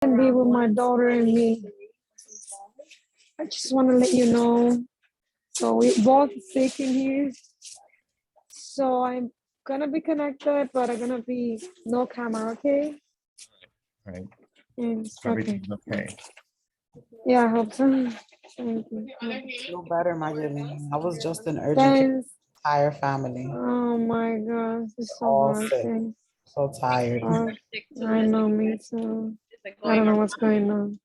And be with my daughter and me. I just want to let you know. So we both sick in here. So I'm gonna be connected, but I'm gonna be no camera, okay? Right. And So okay. everything's okay. Yeah, I hope so. Thank you. Feel better, Magdalene. I was just in urgent care. Thanks. Entire family. Oh my gosh, it's so All hard. sick. Thanks. So tired. I know, me too. I don't know what's going on.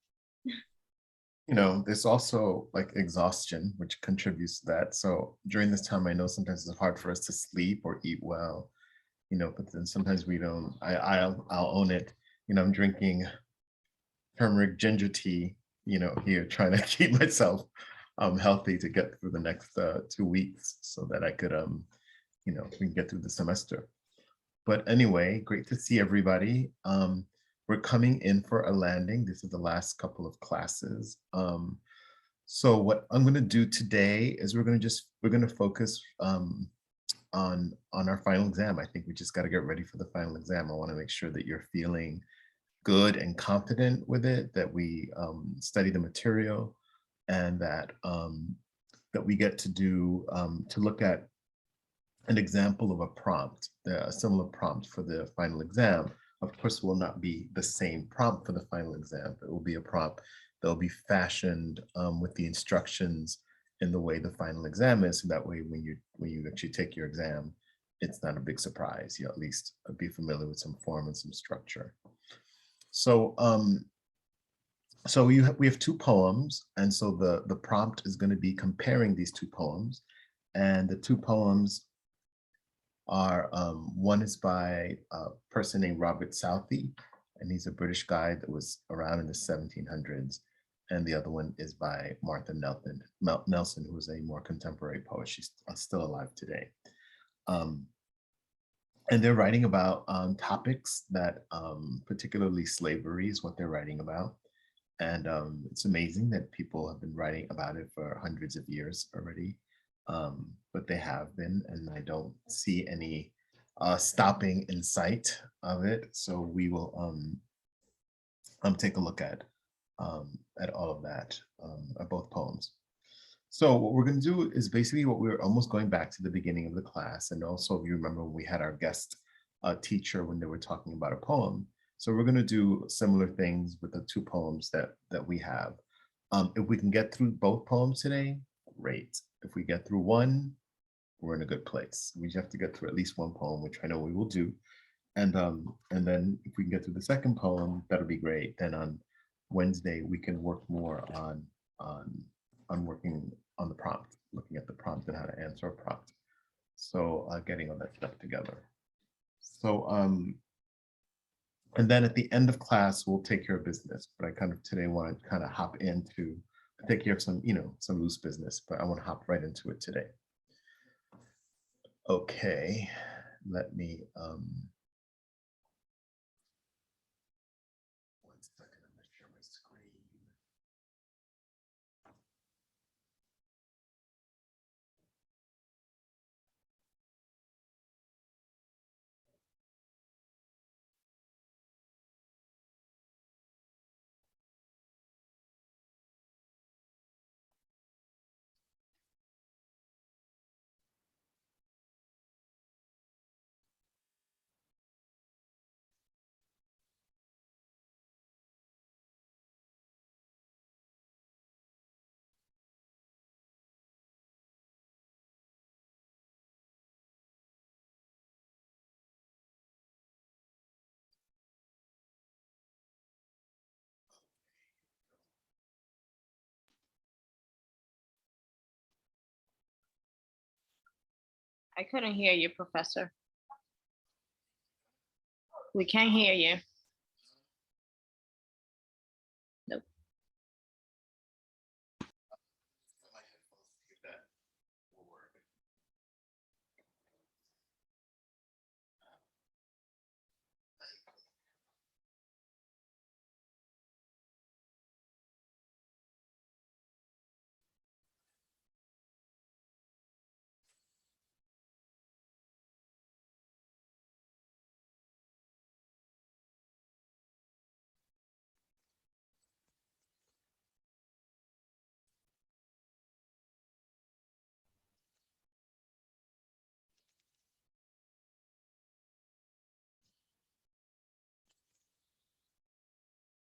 You know, there's also like exhaustion, which contributes to that. So during this time, I know sometimes it's hard for us to sleep or eat well, you know, but then sometimes we don't. I'll own it. You know, I'm drinking turmeric ginger tea, you know, here trying to keep myself healthy to get through the next 2 weeks so that I could you know, we can get through the semester. But anyway, great to see everybody. We're coming in for a landing. This is the last couple of classes. So what I'm going to do today is we're going to focus on our final exam. I think we just got to get ready for the final exam. I want to make sure that you're feeling good and confident with it, that we study the material, and that that we get to do to look at an example of a prompt, a similar prompt for the final exam. Of course, will not be the same prompt for the final exam. It will be a prompt that will be fashioned with the instructions in the way the final exam is. So that way, when you actually take your exam, it's not a big surprise. You at least be familiar with some form and some structure. So we have two poems, and so the prompt is going to be comparing these two poems, and the two poems are one is by a person named Robert Southey, and he's a British guy that was around in the 1700s, and the other one is by Martha Nelson, who is a more contemporary poet. She's still alive today. And they're writing about topics that particularly slavery is what they're writing about. And it's amazing that people have been writing about it for hundreds of years already. But they have been, and I don't see any stopping in sight of it. So we will take a look at all of that, at both poems. So what we're going to do is basically what we're almost going back to the beginning of the class. And also, if you remember, when we had our guest teacher when they were talking about a poem. So we're going to do similar things with the two poems that we have. If we can get through both poems today, great. If we get through one, we're in a good place. We just have to get through at least one poem, which I know we will do. And then if we can get through the second poem, that'll be great. Then on Wednesday, we can work more on working on the prompt, looking at the prompt and how to answer a prompt. So getting all that stuff together. So and then at the end of class, we'll take care of business. But I kind of today want to kind of hop into take care of some, you know, some loose business, but I want to hop right into it today. Okay, let me I couldn't hear you, Professor. We can't hear you. Nope.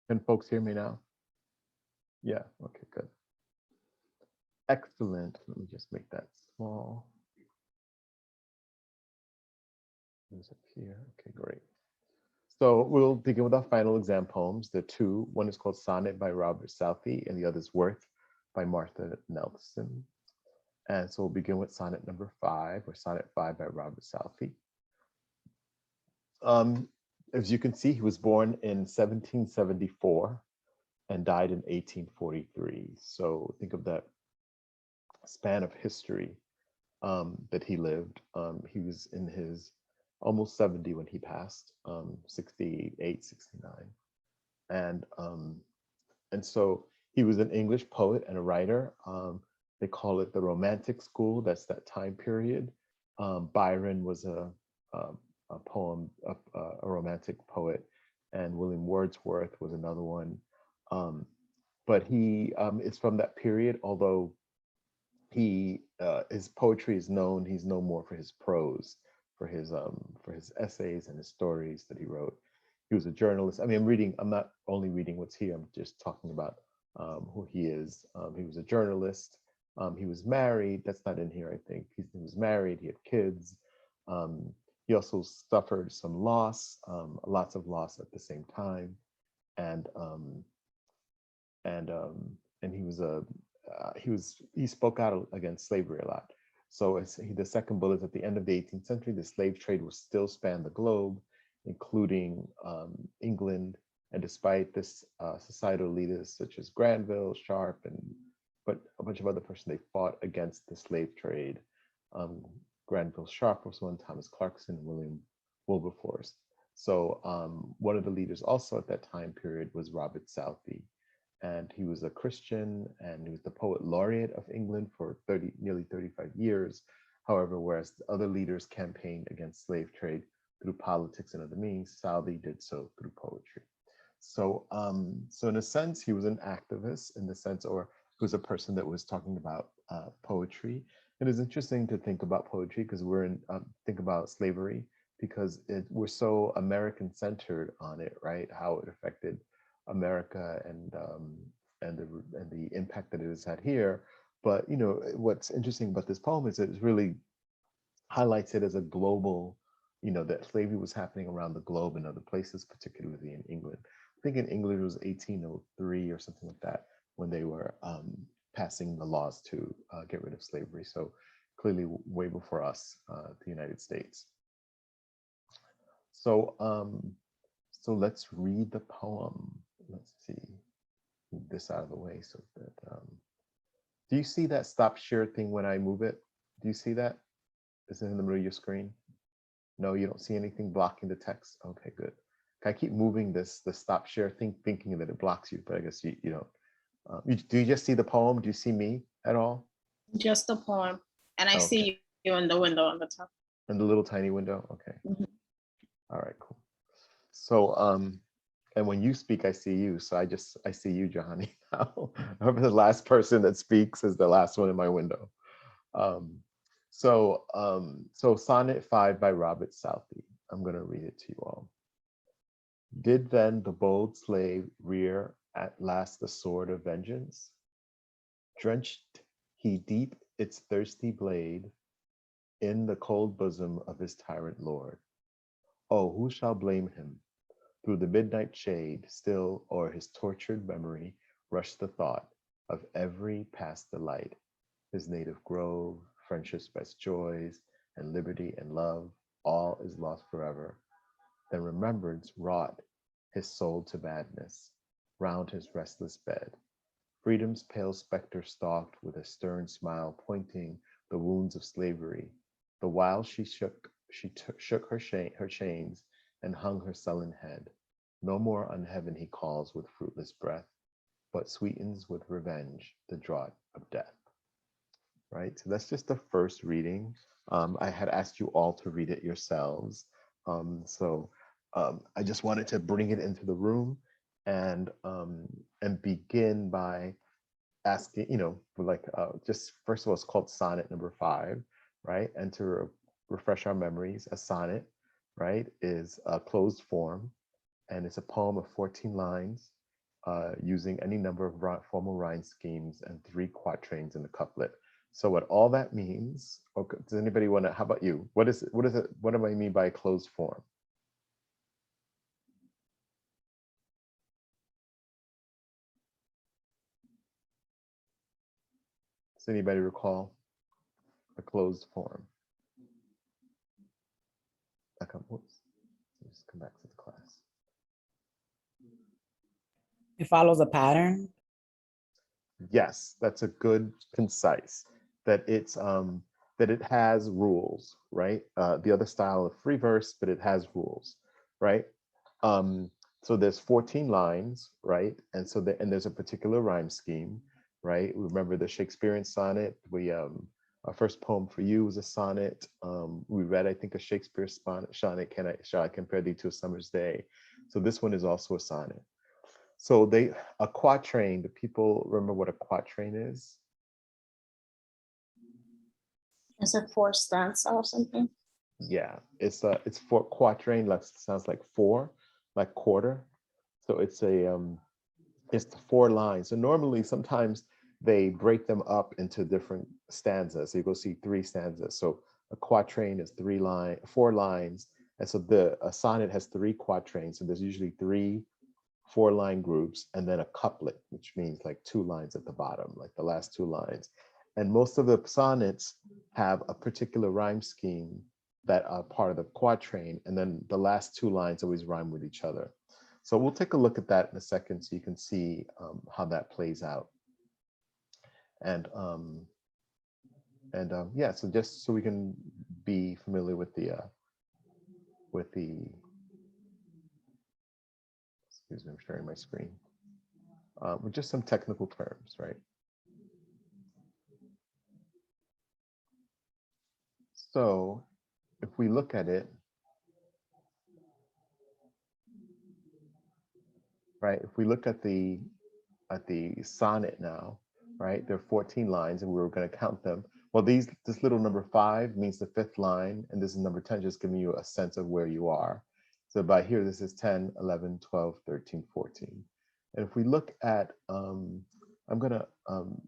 Can folks hear me now? Yeah, okay, good. Excellent. Let me just make that small. Who's up here? Okay, great. So we'll begin with our final exam poems. There are two. One is called Sonnet by Robert Southey, and the other is Worth by Martha Nelson. And so we'll begin with sonnet number 5, or sonnet 5 by Robert Southey. As you can see, he was born in 1774 and died in 1843. So think of that span of history that he lived. He was in his almost 70 when he passed, 68, 69. And so he was an English poet and a writer. They call it the Romantic School. That's that time period. Byron was a romantic poet, and William Wordsworth was another one. But he is from that period, although his poetry is known. He's known more for his prose, for his essays and his stories that he wrote. He was a journalist. I mean, I'm not only reading what's here, I'm just talking about who he is. He was a journalist. He was married. That's not in here, I think. He was married. He had kids. He also suffered some loss, lots of loss at the same time, and he spoke out against slavery a lot. So the second bullet, at the end of the 18th century, the slave trade was still spanned the globe, including England. And despite this, societal leaders such as Granville, Sharp, but a bunch of other persons, they fought against the slave trade. Granville Sharp was one, Thomas Clarkson, William Wilberforce. So one of the leaders also at that time period was Robert Southey. And he was a Christian, and he was the poet laureate of England for nearly 35 years. However, whereas the other leaders campaigned against slave trade through politics and other means, Southey did so through poetry. So, so in a sense, he was an activist in the sense, or he was a person that was talking about poetry. It is interesting to think about poetry because think about slavery, because we're so American-centered on it, right? How it affected America and the impact that it has had here. But what's interesting about this poem is it really highlights it as a global, that slavery was happening around the globe in other places, particularly in England. I think in England it was 1803 or something like that when they were passing the laws to get rid of slavery. So clearly way before us, the United States. So so let's read the poem. Let's see, move this out of the way so that, do you see that stop share thing when I move it? Do you see that? Is it in the middle of your screen? No, you don't see anything blocking the text? Okay, good. I keep moving the stop share thing, thinking that it blocks you, but I guess you don't. Do you just see the poem? Do you see me at all? Just the poem. And I Okay. see you in the window on the top. In the little tiny window? Okay. Mm-hmm. All right, cool. So, and when you speak, I see you. So I see you, Johanny, now. Whoever the last person that speaks is the last one in my window. So Sonnet 5 by Robert Southey. I'm going to read it to you all. Did then the bold slave rear at last the sword of vengeance? Drenched he deep its thirsty blade in the cold bosom of his tyrant lord. Oh, who shall blame him? Through the midnight shade, still o'er his tortured memory rushed the thought of every past delight, his native grove, friendship's best joys, and liberty and love, all is lost forever. Then remembrance wrought his soul to madness, round his restless bed. Freedom's pale spectre stalked with a stern smile, pointing the wounds of slavery, the while she shook her chains and hung her sullen head. No more on heaven he calls with fruitless breath, but sweetens with revenge the draught of death. Right, so that's just the first reading. I had asked you all to read it yourselves. I just wanted to bring it into the room and begin by asking, just first of all, it's called Sonnet number 5, right? And to refresh our memories, a sonnet, right, is a closed form, and it's a poem of 14 lines. using any number of formal rhyme schemes and 3 quatrains in the couplet. So what all that means, okay, does anybody want to, how about you? What is it, what do I mean by closed form? Does anybody recall a closed form? Whoops, just come back to the class. It follows a pattern. Yes, that's a good concise. That it's that it has rules, right? The other style of free verse, but it has rules, right? So there's 14 lines, right? And so there's a particular rhyme scheme, right? Remember the Shakespearean sonnet. Our first poem for you was a sonnet. We read, I think, a Shakespeare sonnet. Shall I compare thee to a summer's day? So this one is also a sonnet. So a quatrain, do people remember what a quatrain is? Is it 4 stanza or something? Yeah, it's for quatrain, like sounds like 4, like quarter. So it's the 4 lines. So normally sometimes they break them up into different stanzas. So you go see 3 stanzas. So a quatrain is 4 lines. And so a sonnet has 3 quatrains. So there's usually 3 4-line groups, and then a couplet, which means like 2 lines at the bottom, like the last 2 lines. And most of the sonnets have a particular rhyme scheme that are part of the quatrain, and then the last 2 lines always rhyme with each other. So we'll take a look at that in a second so you can see how that plays out. And yeah, so just so we can be familiar with the excuse me, I'm sharing my screen. With just some technical terms, right? So if we look at it, right, if we look at the sonnet now, right, there are 14 lines and we were going to count them. Well, this little number 5 means the 5th line, and this is number 10, just giving you a sense of where you are. So by here, this is 10, 11, 12, 13, 14. And if we look at, I'm going to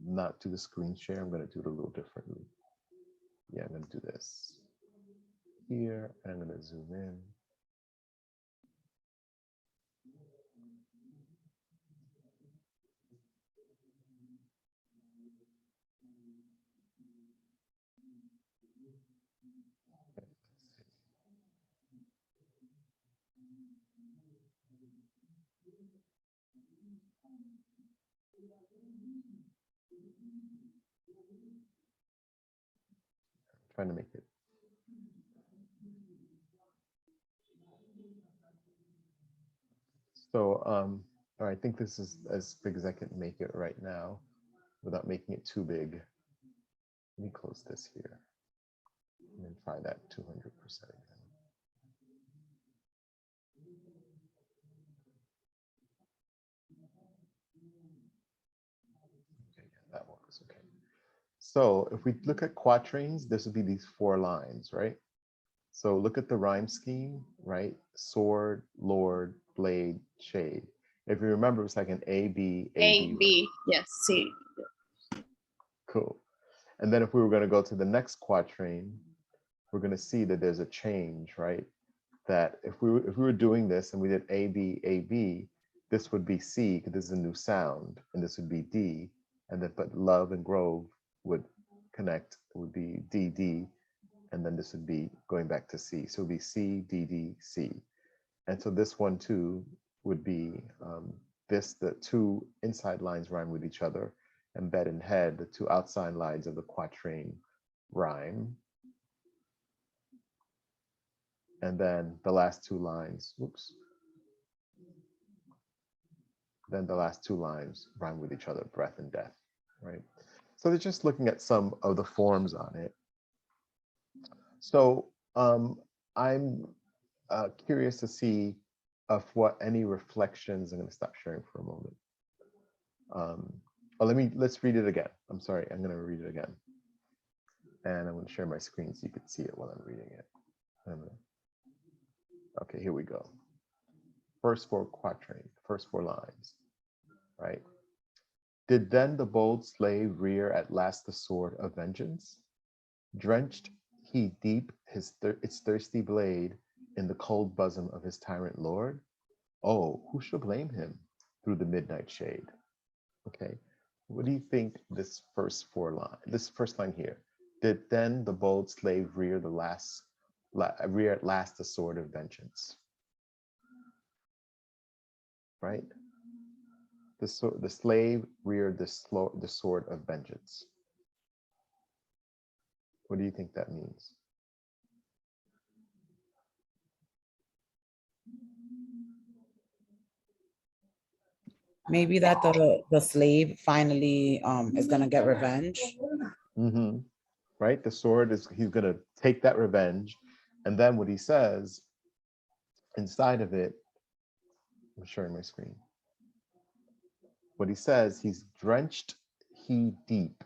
not do the screen share. I'm going to do it a little differently. Yeah, I'm going to do this here, and I'm going to zoom in. Trying to make it. So I think this is as big as I can make it right now without making it too big. Let me close this here and then try that 200% again. Okay, yeah, that works. Okay. So if we look at quatrains, this would be these 4 lines, right? So look at the rhyme scheme, right? Sword, lord, blade, shade. If you remember, it's like an A, B, A, B, yes, C. Cool. And then if we were going to go to the next quatrain, we're going to see that there's a change, right? That if we were doing this and we did A, B, this would be C, because this is a new sound, and this would be D, and then but love and grove would connect, it would be D, D, and then this would be going back to C. So it would be C, D, D, C. And so this one too would be the 2 inside lines rhyme with each other, and bed and head, the 2 outside lines of the quatrain rhyme. And then the last 2 lines, oops. Then the last 2 lines rhyme with each other, breath and death, right? So they're just looking at some of the forms on it. So I'm curious to see of what any reflections. I'm going to stop sharing for a moment. Let's read it again. I'm sorry, I'm going to read it again. And I'm going to share my screen so you can see it while I'm reading it. Okay, here we go. First 4 quatrain, first 4 lines. right? Did then the bold slave rear at last the sword of vengeance? Drenched he deep its thirsty blade in the cold bosom of his tyrant lord? Oh, who shall blame him through the midnight shade? Okay, what do you think this first line here? Did then the bold slave rear rear at last the sword of vengeance? Right? The slave reared the sword of vengeance. What do you think that means? Maybe that the slave finally is gonna get revenge. Mm-hmm. Right? The sword he's gonna take that revenge. And then what he says inside of it, I'm sharing my screen. What he says, he's drenched he deep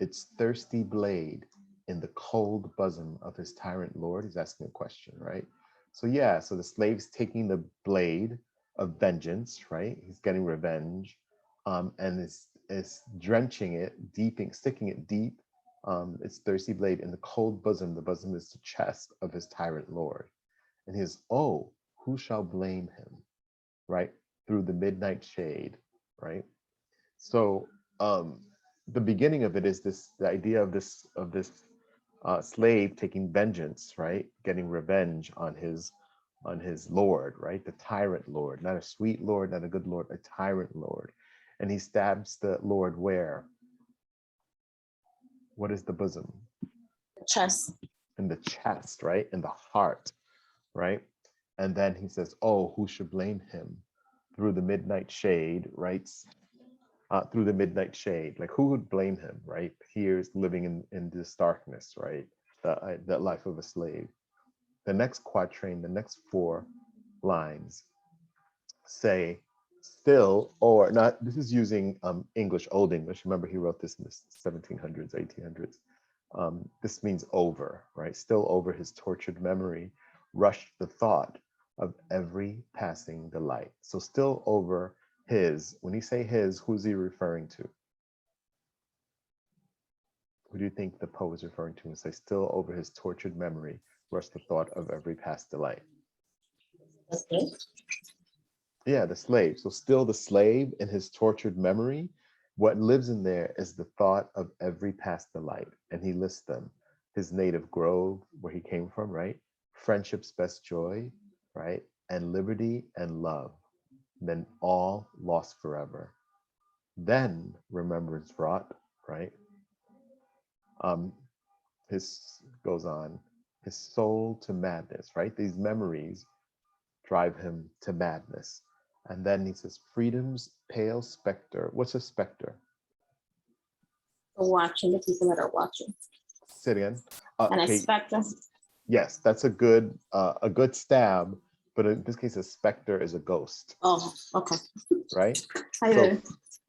its thirsty blade in the cold bosom of his tyrant lord. He's asking a question, right? So yeah, so the slave's taking the blade of vengeance, right? He's getting revenge, and is drenching it, sticking it deep, its thirsty blade in the cold bosom. The bosom is the chest of his tyrant lord. And he's, oh, who shall blame him, right? Through the midnight shade, right? So the beginning of it is the idea of this slave taking vengeance, right? Getting revenge on his lord, right? The tyrant lord, not a sweet lord, not a good lord, a tyrant lord. And he stabs the lord where? What is the bosom? Chest. In the chest, right? In the heart, right? And then he says, oh, who should blame him? Through the midnight shade, right? Through the midnight shade, like who would blame him, right? Here's living in this darkness, right? That life of a slave. The next quatrain, the next 4 lines say, still, or not, this is using English, Old English. Remember, he wrote this in the 1700s, 1800s. This means over, right? Still over his tortured memory, rushed the thought of every passing delight. So still over his, when he say his, who's he referring to? Who do you think the poet is referring to and say still over his tortured memory, rushed the thought of every past delight? Yeah, the slave. So still the slave in his tortured memory, what lives in there is the thought of every past delight. And he lists them. His native grove, where he came from, right? Friendship's best joy, right? And liberty and love. Then all lost forever. Then remembrance brought, right? His goes on, his soul to madness, right? These memories drive him to madness. And then he says, freedom's pale specter. What's a specter? Watching the people that are watching. Say it again. And Okay. a specter. Yes, that's a good stab, but in this case, a specter is a ghost. Oh, okay. Right?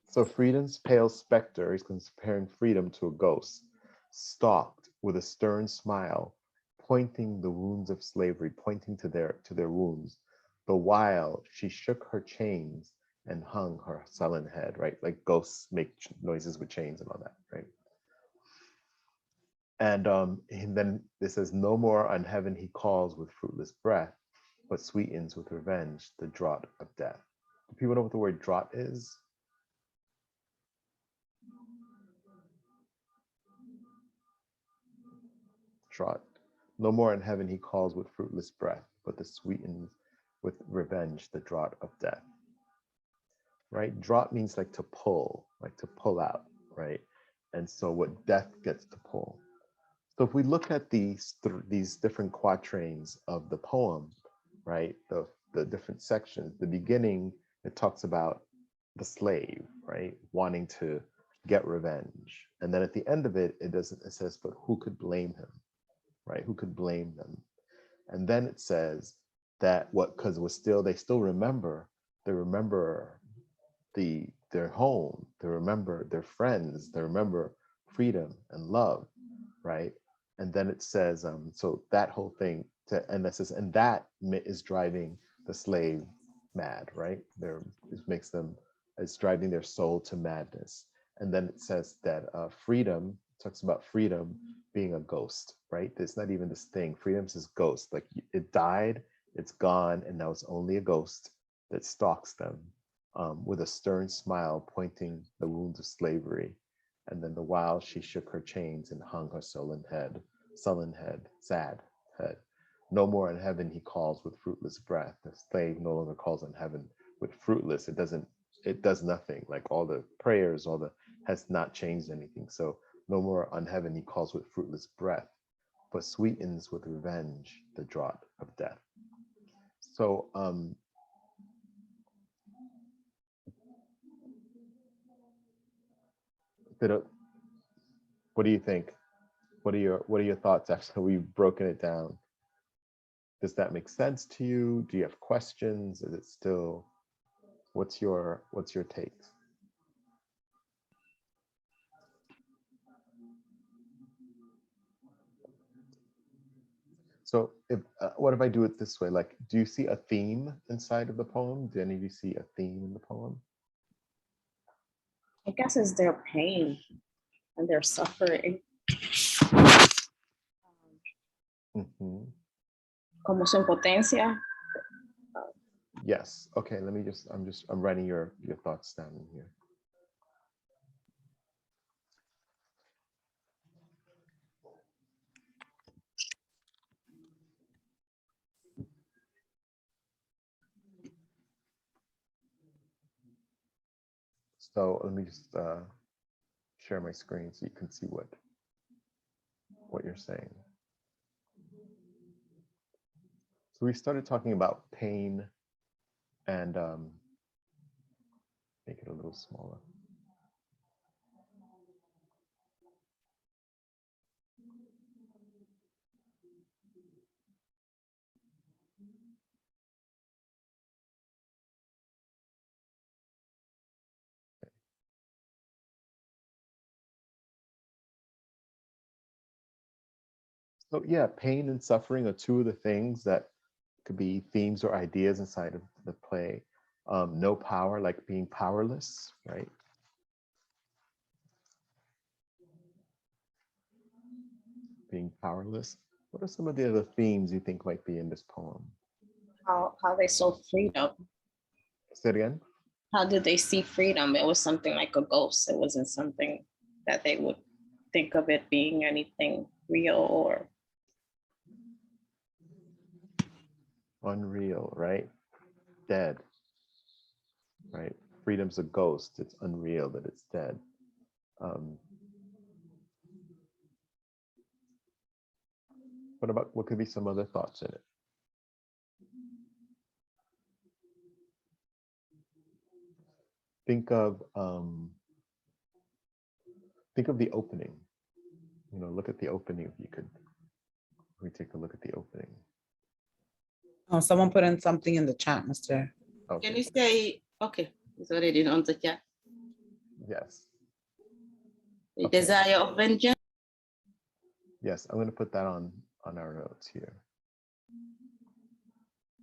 So freedom's pale specter, he's comparing freedom to a ghost, stalked with a stern smile, pointing the wounds of slavery, pointing to their wounds, the while she shook her chains and hung her sullen head, right? Like ghosts make noises with chains and all that, right? And then it says, no more on heaven he calls with fruitless breath, but sweetens with revenge the draught of death. Do people know what the word draught is? Draught. No more in heaven he calls with fruitless breath, but the sweetens with revenge the draught of death. Right? Draught means like to pull out, right? And so what death gets to pull. So if we look at these different quatrains of the poem, right? The different sections, the beginning, it talks about the slave, right? Wanting to get revenge. And then at the end of it, it says, but who could blame him, right? Who could blame them? And then it says that because they still remember, their home, they remember their friends, they remember freedom and love, right? And then it says, so that whole thing, and that is driving the slave mad, right? It makes them as driving their soul to madness. And then it says that freedom, talks about freedom being a ghost, right? There's not even this thing. Freedom's this ghost, like it died, it's gone, and now it's only a ghost that stalks them with a stern smile pointing the wounds of slavery. And then the while she shook her chains and hung her sullen head, sad head. No more in heaven he calls with fruitless breath. The slave no longer calls on heaven with fruitless. It does nothing. Like all the prayers, has not changed anything. So no more on heaven he calls with fruitless breath, but sweetens with revenge the draught of death. So what do you think? What are your thoughts after we've broken it down? Does that make sense to you? Do you have questions? Is it still, what's your takes? So what if I do it this way? Like, do you see a theme inside of the poem? Do any of you see a theme in the poem? I guess it's their pain and their suffering. Mm-hmm. Como su impotencia. Yes. Okay. Let me I'm writing your thoughts down in here. So let me just share my screen so you can see what you're saying. So we started talking about pain and make it a little smaller. So yeah, pain and suffering are two of the things that could be themes or ideas inside of the play. No power, like being powerless, right? Being powerless. What are some of the other themes you think might be in this poem? How they saw freedom. Say it again. How did they see freedom? It was something like a ghost. It wasn't something that they would think of it being anything real or Unreal, right? Dead, right? Freedom's a ghost. It's unreal that it's dead. What could be some other thoughts in it? Think of the opening. You know, look at the opening. If you could, we take a look at the opening. Oh, someone put in something in the chat, Mr. Okay. Can you say, okay, it's already on the chat. Yes. The Okay. desire of vengeance. Yes, I'm going to put that on our notes here.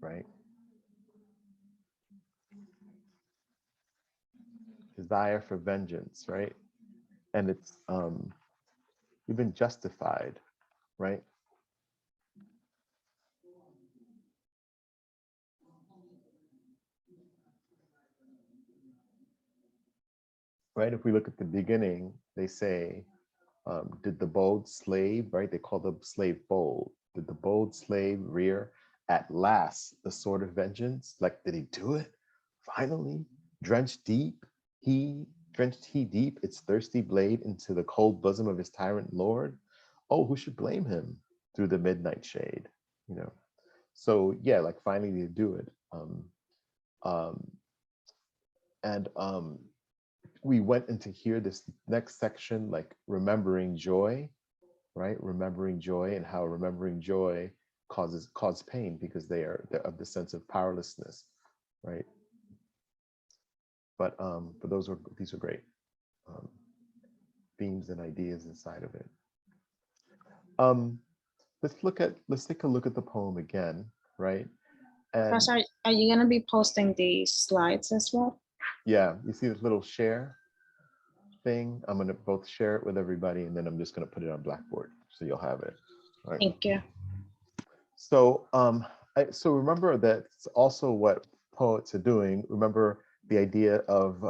Right. Desire for vengeance, right? And it's even justified, right? Right. If we look at the beginning, they say, did the bold slave, right? They call the slave bold. Did the bold slave rear at last the sword of vengeance? Like, did he do it? Finally, drenched he deep its thirsty blade into the cold bosom of his tyrant lord? Oh, who should blame him through the midnight shade? You know. So yeah, like finally they do it. We went into here, this next section, like remembering joy, right? Remembering joy and how remembering joy cause pain because they're of the sense of powerlessness, right? But these are great themes and ideas inside of it. Let's take a look at the poem again, right? And Professor, are you gonna be posting these slides as well? Yeah, you see this little share thing? I'm gonna both share it with everybody, and then I'm just gonna put it on Blackboard, so you'll have it. All right. Thank you. So, so remember that's also what poets are doing. Remember the idea of,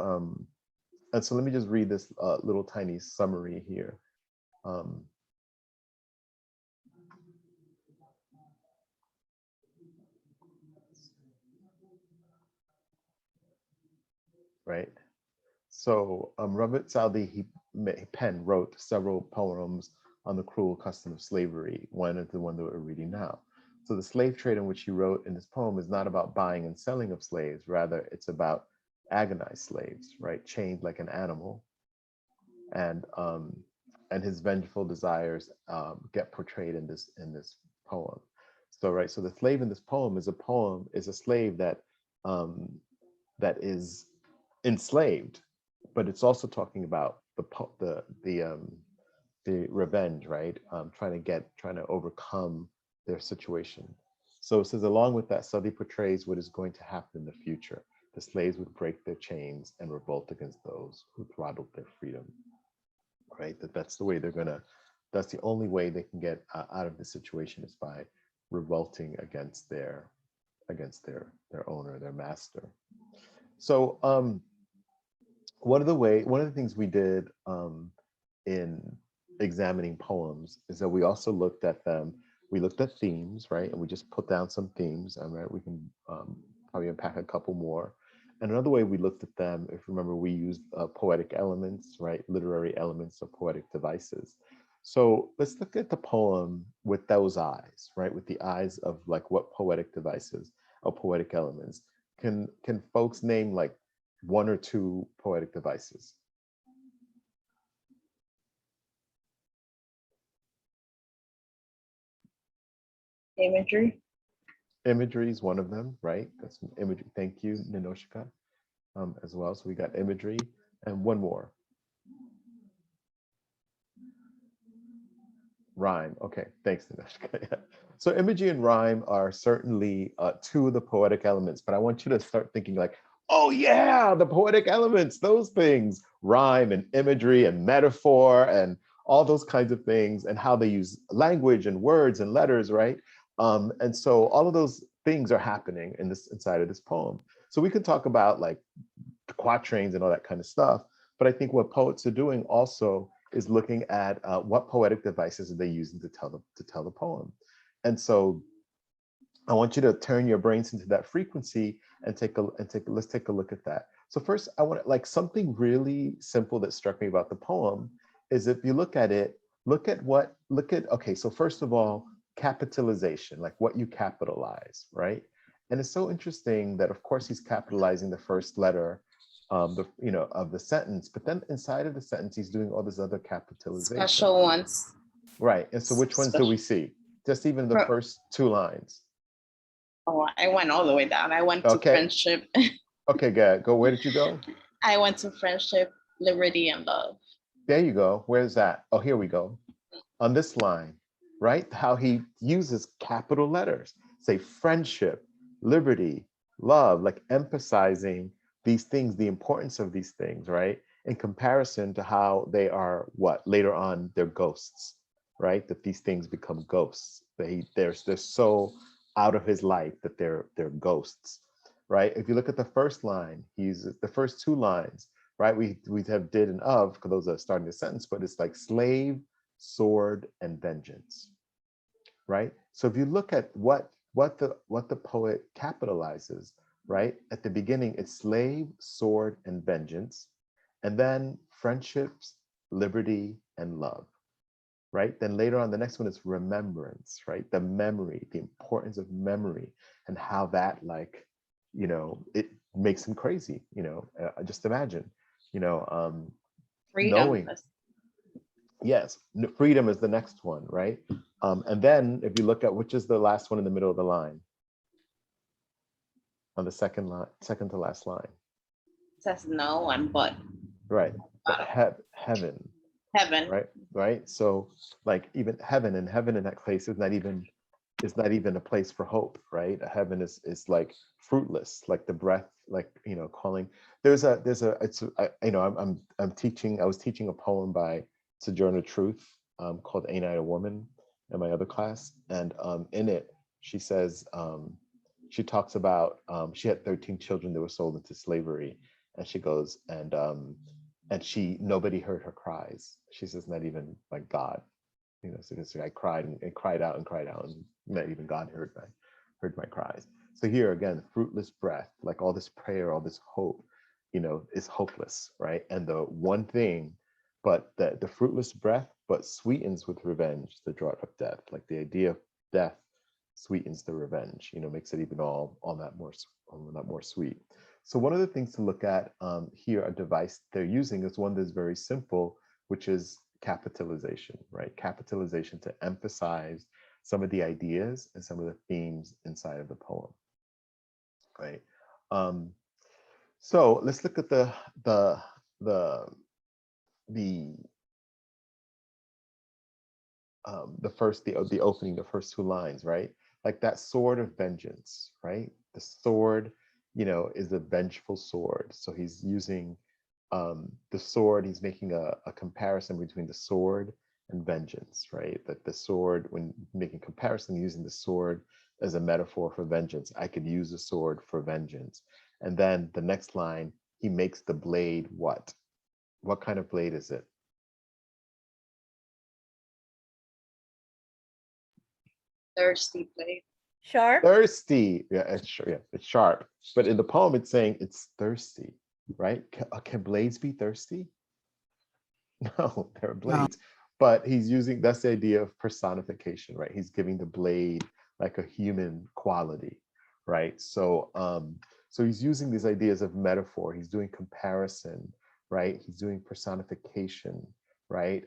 and so let me just read this little tiny summary here. Right. So Robert Southey, he wrote several poems on the cruel custom of slavery. One is the one that we're reading now. So the slave trade in which he wrote in this poem is not about buying and selling of slaves. Rather, it's about agonized slaves, right? Chained like an animal. And his vengeful desires get portrayed in this poem. So, right, so the slave in this poem is a slave that that is enslaved, but it's also talking about the revenge, right? Trying to overcome their situation. So it says, along with that, Southey portrays what is going to happen in the future. The slaves would break their chains and revolt against those who throttled their freedom, right? That's the way that's the only way they can get out of the situation, is by revolting against their owner, their master. So one of the things we did in examining poems is that we also looked at them. We looked at themes, right? And we just put down some themes, and right, we can probably unpack a couple more. And another way we looked at them, if you remember, we used poetic elements, right? Literary elements of poetic devices. So let's look at the poem with those eyes, right? With the eyes of like what poetic devices or poetic elements. Can folks name like one or two poetic devices? Imagery. Imagery is one of them, right? That's an imagery. Thank you, Ninoshika, as well. So we got imagery, and one more. Rhyme. Okay, thanks, Ninoshika. Yeah. So imagery and rhyme are certainly two of the poetic elements, but I want you to start thinking like, oh yeah, the poetic elements, those things, rhyme and imagery and metaphor and all those kinds of things, and how they use language and words and letters, right? And so all of those things are happening inside of this poem. So we could talk about like the quatrains and all that kind of stuff, but I think what poets are doing also is looking at what poetic devices are they using to tell the poem. And so I want you to turn your brains into that frequency and let's take a look at that. So first, I want like something really simple that struck me about the poem is, if you look at it, okay, so first of all, capitalization, like what you capitalize, right? And it's so interesting that of course he's capitalizing the first letter of the sentence, but then inside of the sentence he's doing all this other capitalization. Special ones. Right, and so which ones do we see? Just even the first two lines. Oh, I went all the way down. I went to friendship. Okay, good. Go. Where did you go? I went to friendship, liberty, and love. There you go. Where's that? Oh, here we go. On this line, right? How he uses capital letters. Say friendship, liberty, love, like emphasizing these things, the importance of these things, right? In comparison to how they are what? Later on, they're ghosts, right? That these things become ghosts. They're so out of his life that they're ghosts, right? If you look at the first line, he uses the first two lines, right? We have did and of, because those are starting the sentence, but it's like slave, sword, and vengeance, right? So if you look at what the poet capitalizes, right? At the beginning, it's slave, sword, and vengeance, and then friendships, liberty, and love, right? Then later on, the next one is remembrance, right? The memory, the importance of memory, and how that, like, it makes him crazy, just imagine, freedom. Knowing. Yes, freedom is the next one, right? And then if you look at which is the last one in the middle of the line, on the second to last line. It says no and but. Right, heaven. Heaven. Right. So like even heaven in that place is not even a place for hope, right? A heaven is like fruitless, like the breath, like, you know, calling. There's a you know, I'm teaching. I was teaching a poem by Sojourner Truth called "Ain't I a Woman" in my other class, and in it she says, she talks about she had 13 children that were sold into slavery, and she goes and nobody heard her cries. She says, not even like God, you know. So I cried and cried out and cried out, and not even God heard my cries. So here again, fruitless breath, like all this prayer, all this hope, you know, is hopeless, right? And the one thing, but the fruitless breath, but sweetens with revenge the draught of death. Like the idea of death sweetens the revenge, you know, makes it even all that more sweet. So one of the things to look at here, a device they're using is one that's very simple, which is capitalization, right? Capitalization to emphasize some of the ideas and some of the themes inside of the poem, right? So let's look at the opening, the first two lines, right? Like that sword of vengeance, right? The sword, you know, is a vengeful sword. So he's using the sword. He's making a comparison between the sword and vengeance, right? That the sword, when making comparison, using the sword as a metaphor for vengeance. I could use a sword for vengeance. And then the next line, he makes the blade what? What kind of blade is it? Thirsty blade. Sharp. Thirsty. Yeah, it's sharp. But in the poem, it's saying it's thirsty, right? Can blades be thirsty? No, they're blades. But he's using, that's the idea of personification, right? He's giving the blade like a human quality, right? So so he's using these ideas of metaphor. He's doing comparison, right? He's doing personification, right?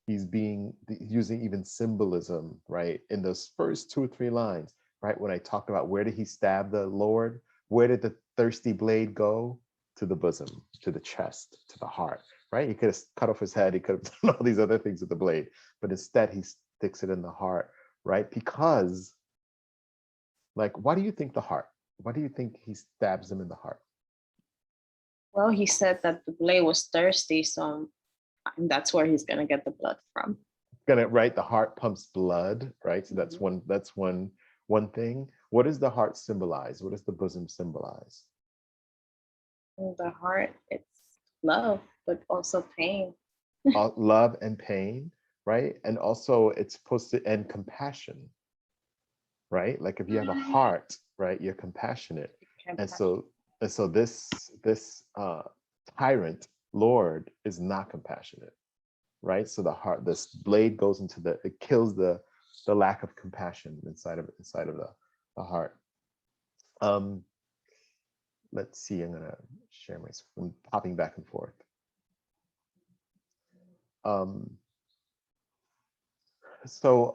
He's using even symbolism, right? In those first 2 or 3 lines, right? When I talked about where did he stab the Lord? Where did the thirsty blade go? To the bosom, to the chest, to the heart, right? He could have cut off his head. He could have done all these other things with the blade, but instead he sticks it in the heart, right? Because, like, why do you think the heart? Why do you think he stabs him in the heart? Well, he said that the blade was thirsty, so that's where he's gonna get the blood from. Right? The heart pumps blood, right? So that's one thing. What does the heart symbolize? What does the bosom symbolize? The heart, it's love, but also pain. Love and pain, right? And also it's supposed to end compassion, right? Like if you have a heart, right, you're compassionate. And so this tyrant Lord is not compassionate, right? So the heart, this blade goes into it kills the lack of compassion inside of the heart. Let's see, I'm gonna share my screen, popping back and forth. So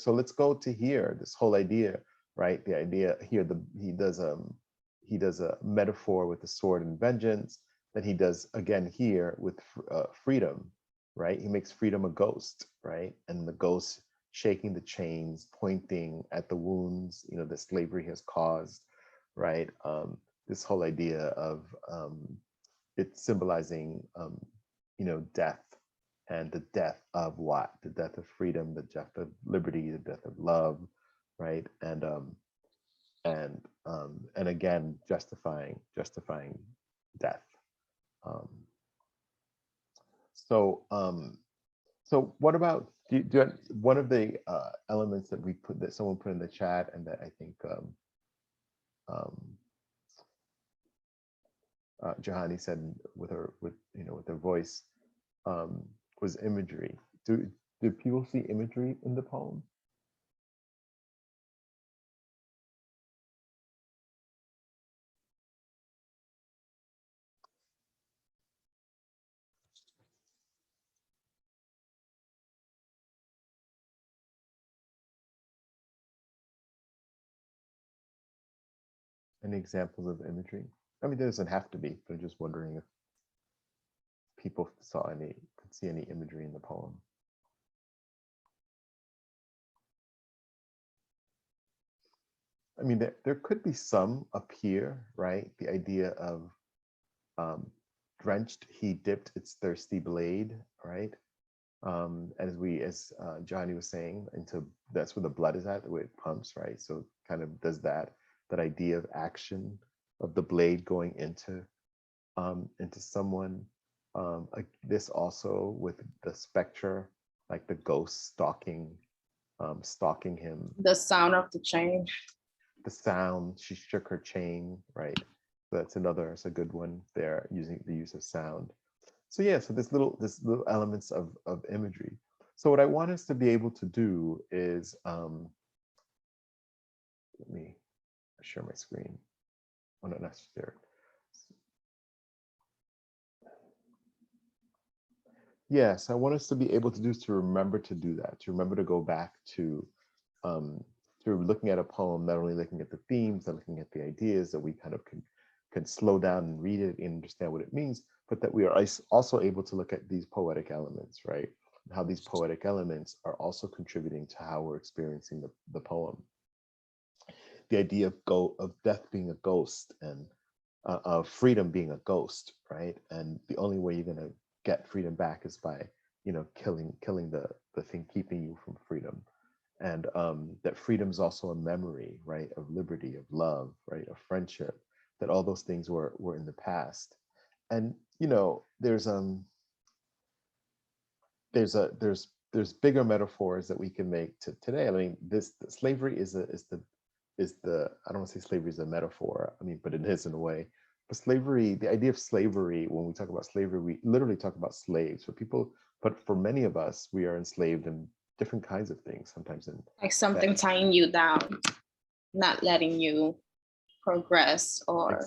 let's go to here, this whole idea, right? The idea here, he does a metaphor with the sword and vengeance. Then he does again here with freedom, right? He makes freedom a ghost, right? And the ghost shaking the chains, pointing at the wounds, you know, that slavery has caused, right? This whole idea of it symbolizing, you know, death, and the death of what? The death of freedom, the death of liberty, the death of love, right? And again, justifying death. So what about one of the elements that someone put in the chat, and that I think Jahani said with her voice, was imagery. Do people see imagery in the poem? Any examples of imagery? I mean, there doesn't have to be, but I'm just wondering if people could see any imagery in the poem. I mean, there could be some up here, right? The idea of drenched, he dipped its thirsty blade, right? As Johnny was saying, into that's where the blood is at, the way it pumps, right? So kind of does that idea of action of the blade going into someone. This also with the spectre, like the ghost stalking him. The sound of the chain. The sound, she shook her chain, right? So that's a good one there, using the use of sound. So yeah, so this little elements of imagery. So what I want us to be able to do is, let me share my screen. Oh no, not share. Yes, I want us to be able to do is to remember to do that, to remember to go back to looking at a poem, not only looking at the themes and looking at the ideas, that we kind of can slow down and read it and understand what it means, but that we are also able to look at these poetic elements, right? How these poetic elements are also contributing to how we're experiencing the poem. The idea of death being a ghost, and of freedom being a ghost, right? And the only way you're gonna get freedom back is by, killing the thing keeping you from freedom. And that freedom is also a memory, right, of liberty, of love, right, of friendship, that all those things were in the past. And there's bigger metaphors that we can make to today. I mean, slavery is the I don't want to say slavery is a metaphor, I mean, but it is in a way. But slavery, the idea of slavery, when we talk about slavery, we literally talk about slaves. But for many of us, we are enslaved in different kinds of things, sometimes in Like something tying you down, not letting you progress or.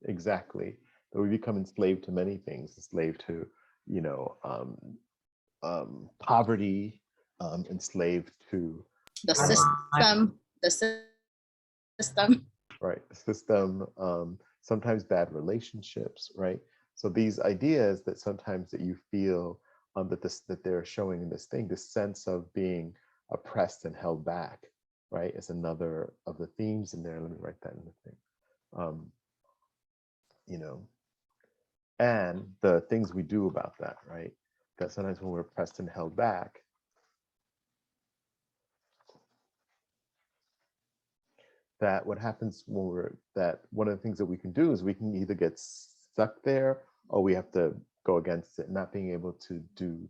Exactly. But we become enslaved to many things, enslaved to, poverty, enslaved to the system, right, the system, sometimes bad relationships, right? So these ideas that sometimes that you feel that they're showing in this thing, this sense of being oppressed and held back, right, is another of the themes in there. Let me write that in the thing. And the things we do about that, right? That sometimes when we're oppressed and held back, that what happens that one of the things that we can do is we can either get stuck there, or we have to go against it, not being able to do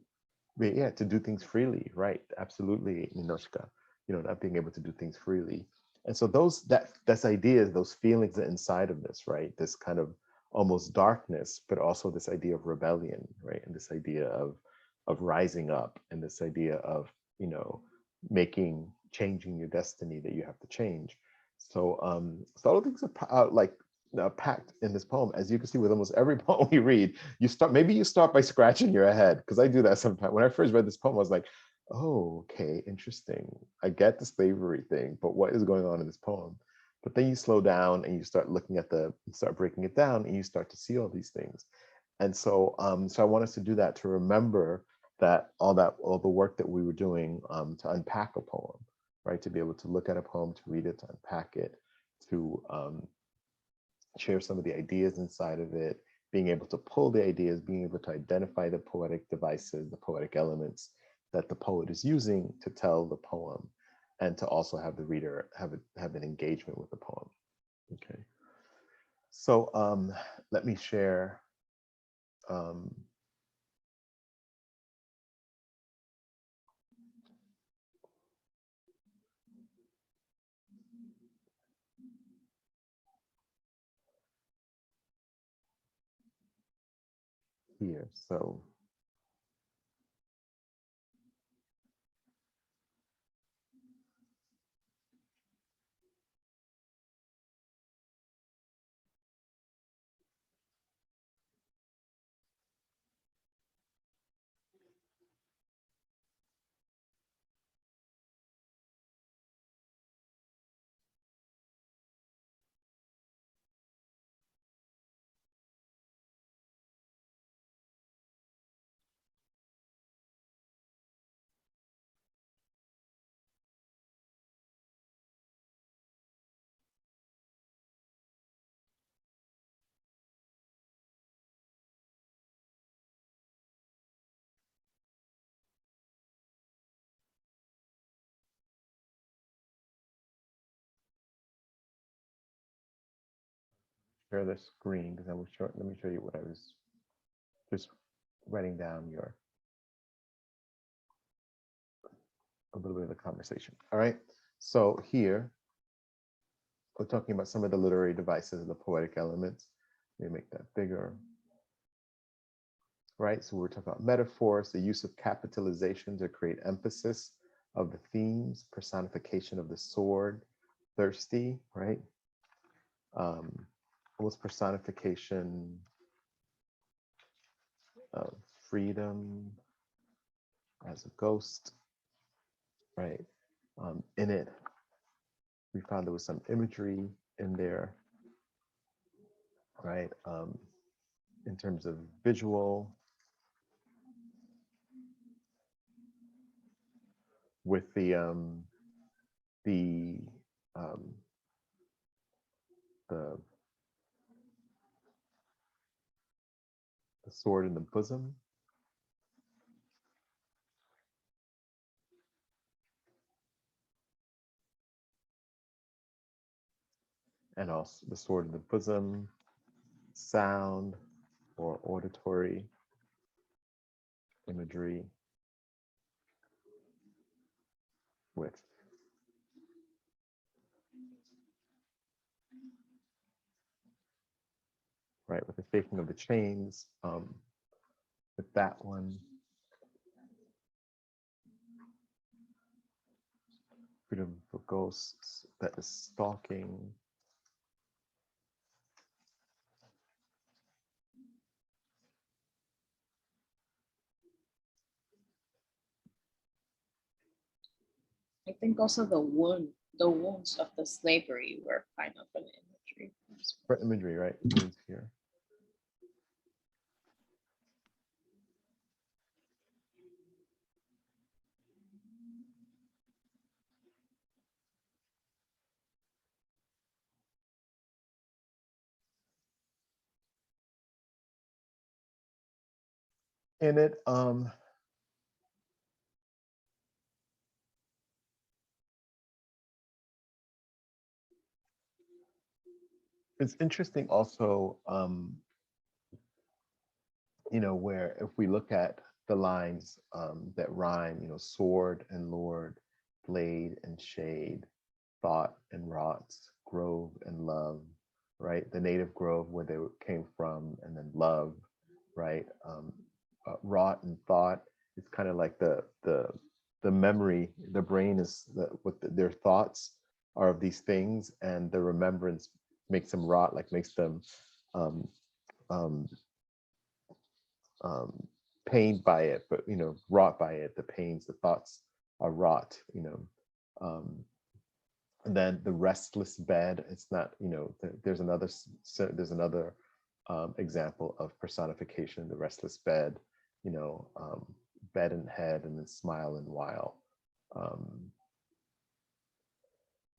things freely, right? Absolutely, Ninoshka, not being able to do things freely. And so that's ideas, those feelings inside of this, right? This kind of almost darkness, but also this idea of rebellion, right? And this idea of rising up, and this idea of, changing your destiny, that you have to change. So all of things are packed in this poem. As you can see with almost every poem we read, you start by scratching your head, because I do that sometimes. When I first read this poem, I was like, oh, okay, interesting. I get the slavery thing, but what is going on in this poem? But then you slow down and you start looking at start breaking it down, and you start to see all these things. And so, so I want us to do that, to remember that all the work that we were doing to unpack a poem, right? To be able to look at a poem, to read it, to unpack it, to share some of the ideas inside of it, being able to pull the ideas, being able to identify the poetic devices, the poetic elements that the poet is using to tell the poem, and to also have the reader have an engagement with the poem. Okay. So let me share. Here, so. share the screen because I was short. Let me show you what I was just writing down a little bit of the conversation. All right. So here we're talking about some of the literary devices and the poetic elements. Let me make that bigger. Right. So we're talking about metaphors, the use of capitalization to create emphasis of the themes, personification of the sword, thirsty, right? Almost personification of freedom as a ghost, right? In it, we found there was some imagery in there, right? In terms of visual, with the sword in the bosom, and also the sword in the bosom, sound or auditory imagery with with the shaking of the chains, with that one, freedom for ghosts that is stalking. I think also the wounds of the slavery were kind of an imagery. For imagery, right? Wounds here. In it, it's interesting also, where if we look at the lines that rhyme, sword and lord, blade and shade, thought and wrought, grove and love, right? The native grove where they came from, and then love, right? Wrought and thought, it's kind of like the memory, the brain is their thoughts are of these things, and the remembrance makes them rot, like makes them pained by it, but wrought by it. The pains, the thoughts are wrought. And then the restless bed. It's not. There's another example of personification. The restless bed. Bed and head, and then smile and while.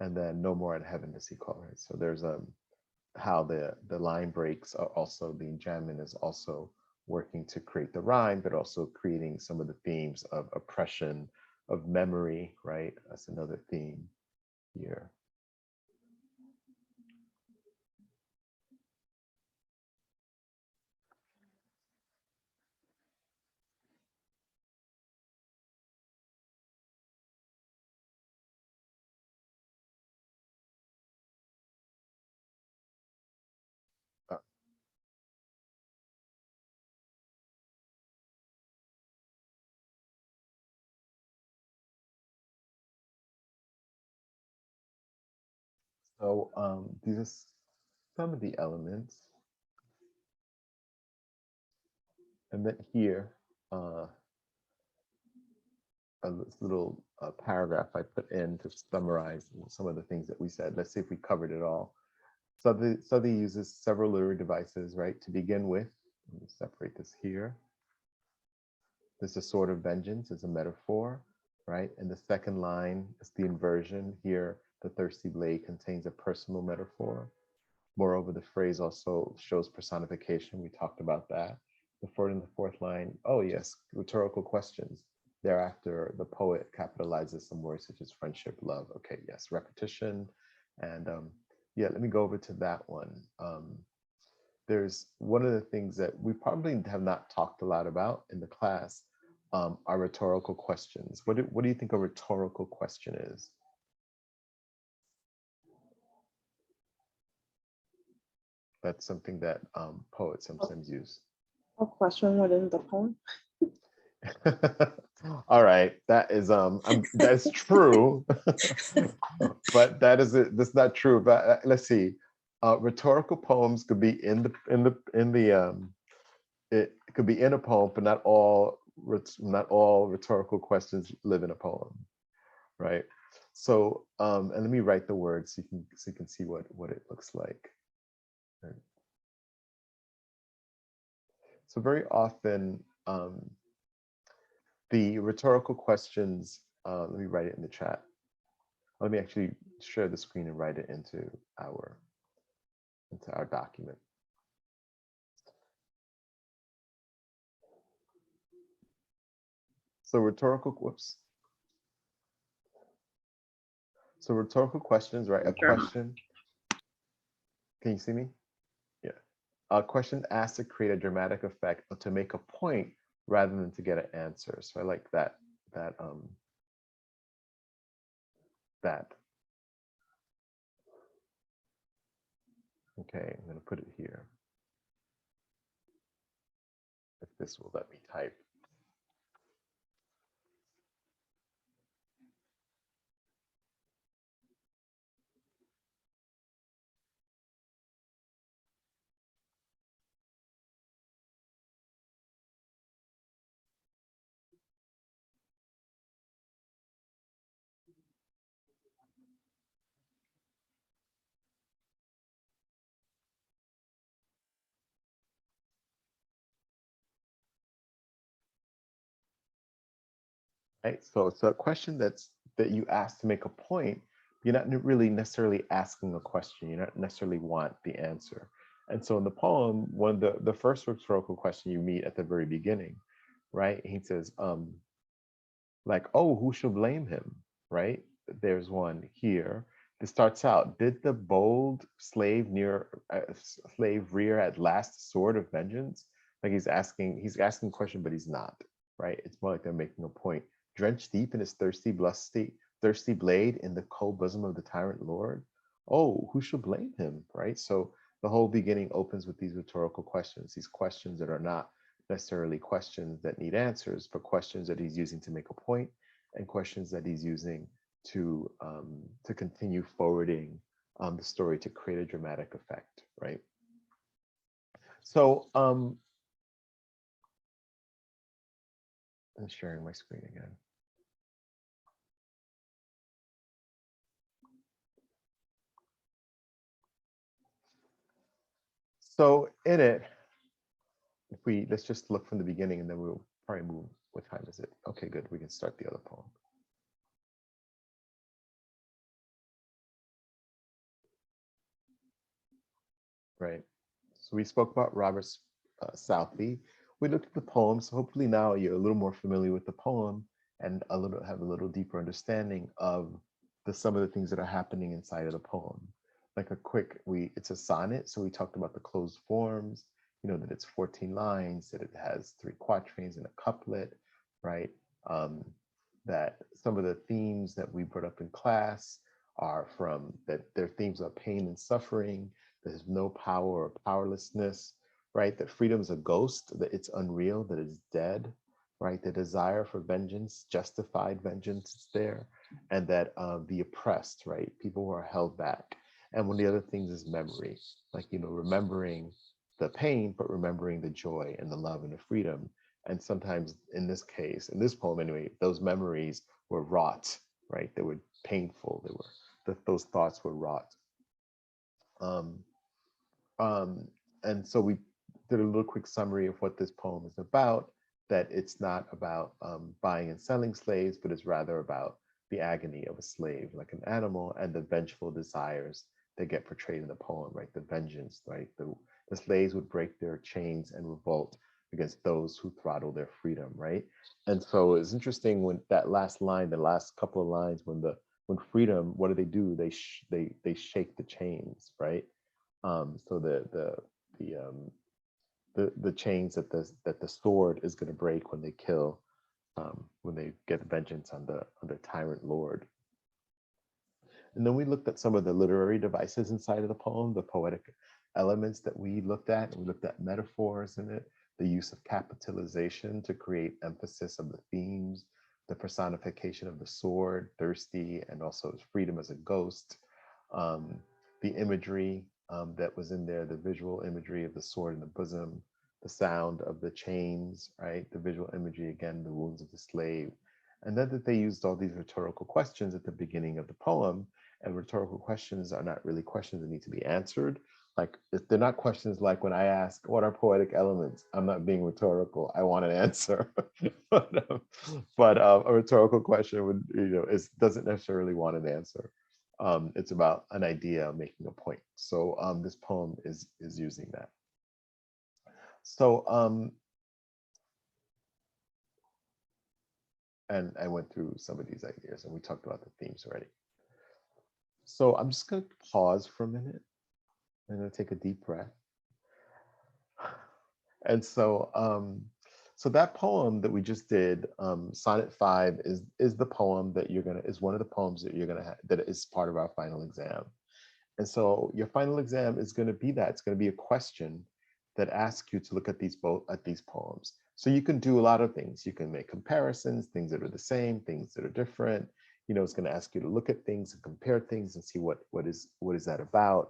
And then no more in heaven does he call her. So there's how the line breaks are also being Jamin is also working to create the rhyme, but also creating some of the themes of oppression, of memory, right? That's another theme here. So these are some of the elements. And then here, a little paragraph I put in to summarize some of the things that we said. Let's see if we covered it all. Southey uses several literary devices, right? To begin with, let me separate this here. This is sword of vengeance is a metaphor, right? And the second line is the inversion. Here, the thirsty blade contains a personal metaphor. Moreover, the phrase also shows personification. We talked about that. The third and the fourth line, oh yes, rhetorical questions. Thereafter, the poet capitalizes some words such as friendship, love. Okay, yes, repetition. And yeah, let me go over to that one. there's one of the things that we probably have not talked a lot about in the class are rhetorical questions. What do you think a rhetorical question is? That's something that poets sometimes use. A question within the poem. All right, that is that's true, but that's not true. But let's see, rhetorical poems could be it could be in a poem, but not all rhetorical questions live in a poem, right? So and let me write the words so you can see what it looks like. Right. So very often the rhetorical questions, let me write it in the chat. Let me actually share the screen and write it into our document. So rhetorical questions, right? A question. Can you see me? Yeah. A question asked to create a dramatic effect or to make a point rather than to get an answer. So I like that. Okay, I'm going to put it here. If this will let me type. Right, so it's a question that you ask to make a point. You're not really necessarily asking a question. You don't necessarily want the answer. And so in the poem, one of the first rhetorical question you meet at the very beginning, right? He says, like, oh, who shall blame him, right? There's one here. It starts out, did the bold slave rear at last sword of vengeance? Like he's asking a question, but he's not, right? It's more like they're making a point. Drenched deep in his thirsty blade in the cold bosom of the tyrant lord. Oh, who shall blame him, right? So the whole beginning opens with these rhetorical questions, these questions that are not necessarily questions that need answers, but questions that he's using to make a point and questions that he's using to continue forwarding the story to create a dramatic effect, right? So I'm sharing my screen again. So in it, let's just look from the beginning and then we'll probably move. What time is it? Okay, good. We can start the other poem. Right. So we spoke about Robert Southey. We looked at the poem. So hopefully now you're a little more familiar with the poem and have a little deeper understanding of some of the things that are happening inside of the poem. Like it's a sonnet. So we talked about the closed forms, that it's 14 lines, that it has 3 quatrains and a couplet, right? That some of the themes that we brought up in class are that their themes are pain and suffering. There's no power or powerlessness, right? That freedom is a ghost, that it's unreal, that it's dead, right? The desire for vengeance, justified vengeance is there, and that the oppressed, right? People who are held back. And one of the other things is memory, like, remembering the pain, but remembering the joy and the love and the freedom. And sometimes in this case, in this poem anyway, those memories were wrought, right? They were painful. Those thoughts were wrought. And so we did a little quick summary of what this poem is about, that it's not about buying and selling slaves, but it's rather about the agony of a slave, like an animal, and the vengeful desires that get portrayed in the poem, right? The vengeance, right? The slaves would break their chains and revolt against those who throttle their freedom, right? And so it's interesting when that last line, the last couple of lines, when freedom, what do? They shake the chains, right? So the the chains that the sword is going to break when they kill, when they get vengeance on the tyrant lord. And then we looked at some of the literary devices inside of the poem, the poetic elements that we looked at. And we looked at metaphors in it, the use of capitalization to create emphasis of the themes, the personification of the sword, thirsty, and also freedom as a ghost, the imagery that was in there, the visual imagery of the sword in the bosom, the sound of the chains, right? The visual imagery, again, the wounds of the slave. And then that they used all these rhetorical questions at the beginning of the poem. And rhetorical questions are not really questions that need to be answered. Like, they're not questions like when I ask, what are poetic elements? I'm not being rhetorical. I want an answer. but a rhetorical question would, doesn't necessarily want an answer. It's about an idea making a point. So this poem is using that. So, and I went through some of these ideas and we talked about the themes already. So I'm just going to pause for a minute. I'm going to take a deep breath. And so, so that poem that we just did, Sonnet 5, is the poem that is one of the poems that you're gonna have, that is part of our final exam. And so your final exam is going to be that. It's going to be a question that asks you to look at these poems. So you can do a lot of things. You can make comparisons, things that are the same, things that are different. It's going to ask you to look at things and compare things and see what is that about.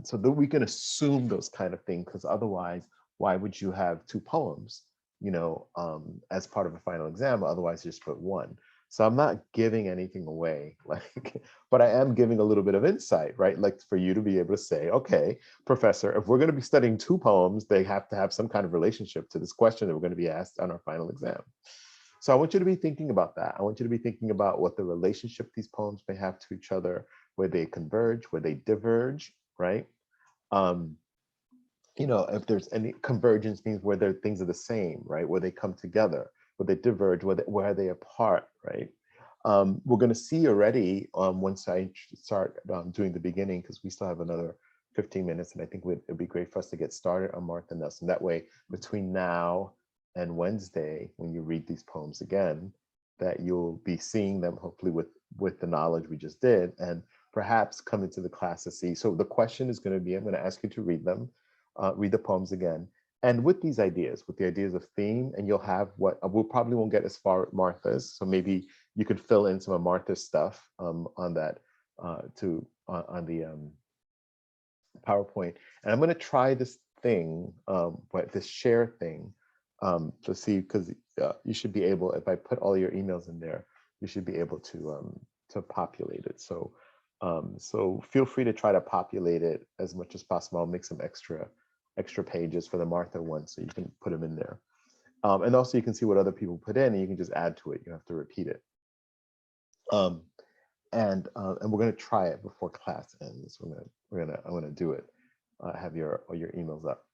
So that we can assume those kind of things, because otherwise, why would you have two poems, as part of a final exam? Otherwise, just put one. So I'm not giving anything away, but I am giving a little bit of insight, right? Like for you to be able to say, okay, professor, if we're going to be studying two poems, they have to have some kind of relationship to this question that we're going to be asked on our final exam. So I want you to be thinking about that. I want you to be thinking about what the relationship these poems may have to each other, where they converge, where they diverge, right? If there's any convergence, means where things are the same, right? Where they come together, where they diverge, where are they apart, right? We're going to see already once I start doing the beginning, because we still have another 15 minutes, and I think it'd be great for us to get started on Martha Nelson. That way, between now and Wednesday, when you read these poems again, that you'll be seeing them hopefully with the knowledge we just did, and perhaps come into the class to see. So the question is going to be, I'm going to ask you to read them, read the poems again, and with these ideas, with the ideas of theme, and you'll have we probably won't get as far as Martha's, so maybe you could fill in some of Martha's stuff on that on the PowerPoint. And I'm going to try this thing, this share thing, to see, because you should be able, if I put all your emails in there, you should be able to populate it. So so feel free to try to populate it as much as possible. I'll make some extra pages for the Martha one, so you can put them in there. And also you can see what other people put in, and you can just add to it. You don't have to repeat it. And we're going to try it before class ends. I'm going to do it. Have your emails up.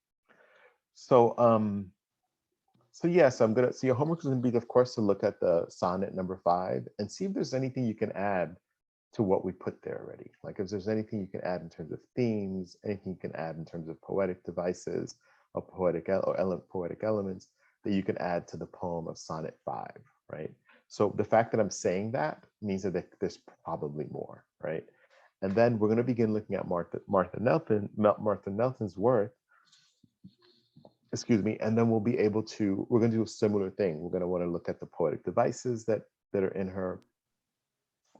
So so yes, so your homework is going to be, of course, to look at the sonnet number 5 and see if there's anything you can add to what we put there already. Like if there's anything you can add in terms of themes, anything you can add in terms of poetic devices or poetic elements that you can add to the poem of Sonnet 5, right? So the fact that I'm saying that means that there's probably more, right? And then we're going to begin looking at Martha Nelson's work, excuse me, and then we're going to do a similar thing. We're going to want to look at the poetic devices that are in her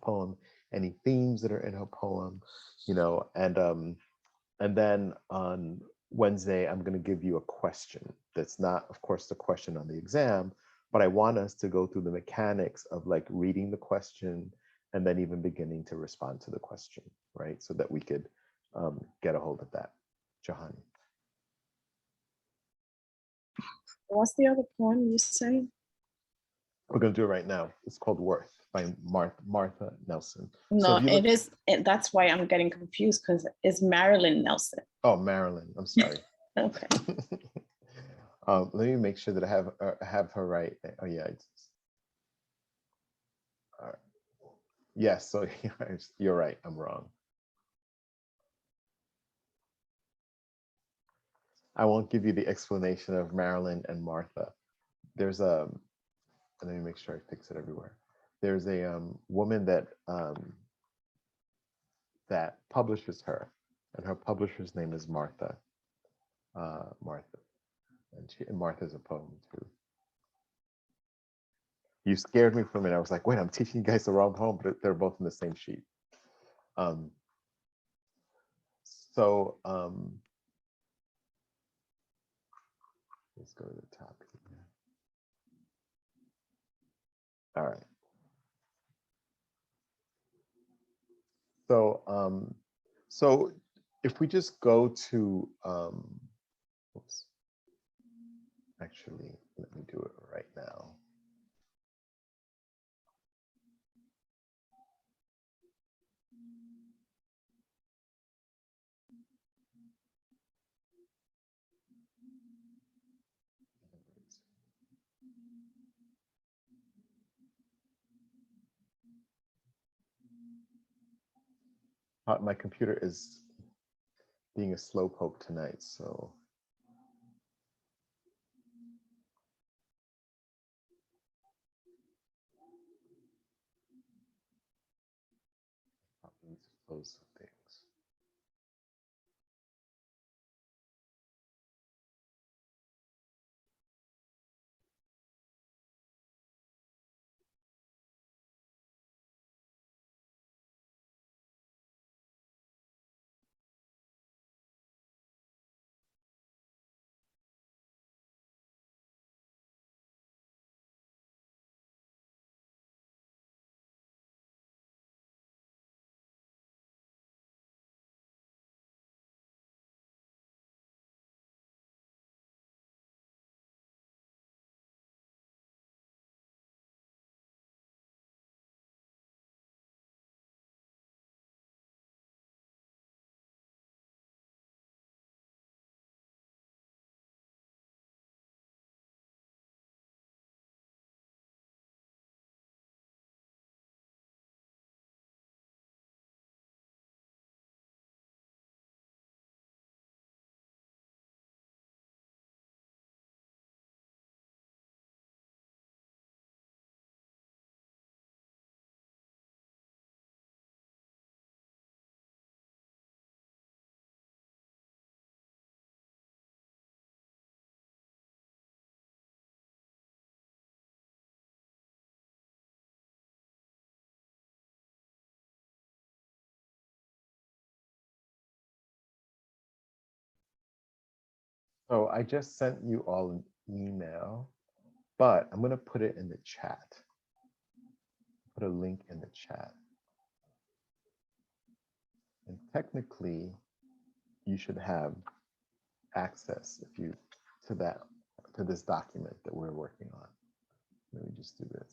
poem, any themes that are in her poem, and then on Wednesday, I'm going to give you a question that's not, of course, the question on the exam, but I want us to go through the mechanics of like reading the question and then even beginning to respond to the question, right? So that we could get a hold of that. Jahani. What's the other poem you say? We're going to do it right now. It's called Worth by Martha Nelson. No, So that's why I'm getting confused, because it's Marilyn Nelson. Oh, Marilyn. I'm sorry. Okay. Let me make sure that I have her right. Oh yeah. All right. Yes. So you're right. I'm wrong. I won't give you the explanation of Marilyn and Martha. There's a, let me make sure I fix it everywhere. There's a woman that that publishes her, and her publisher's name is Martha. Martha, and Martha's a poem too. You scared me for a minute. I was like, wait, I'm teaching you guys the wrong poem, but they're both in the same sheet. So let's go to the top here. All right. So if we just go to, oops, actually, let me do it right now. My computer is being a slowpoke tonight, so. Probably need to close some things. So I just sent you all an email, but I'm going to put it in the chat. Put a link in the chat. And technically, you should have access if you to this document that we're working on. Let me just do this.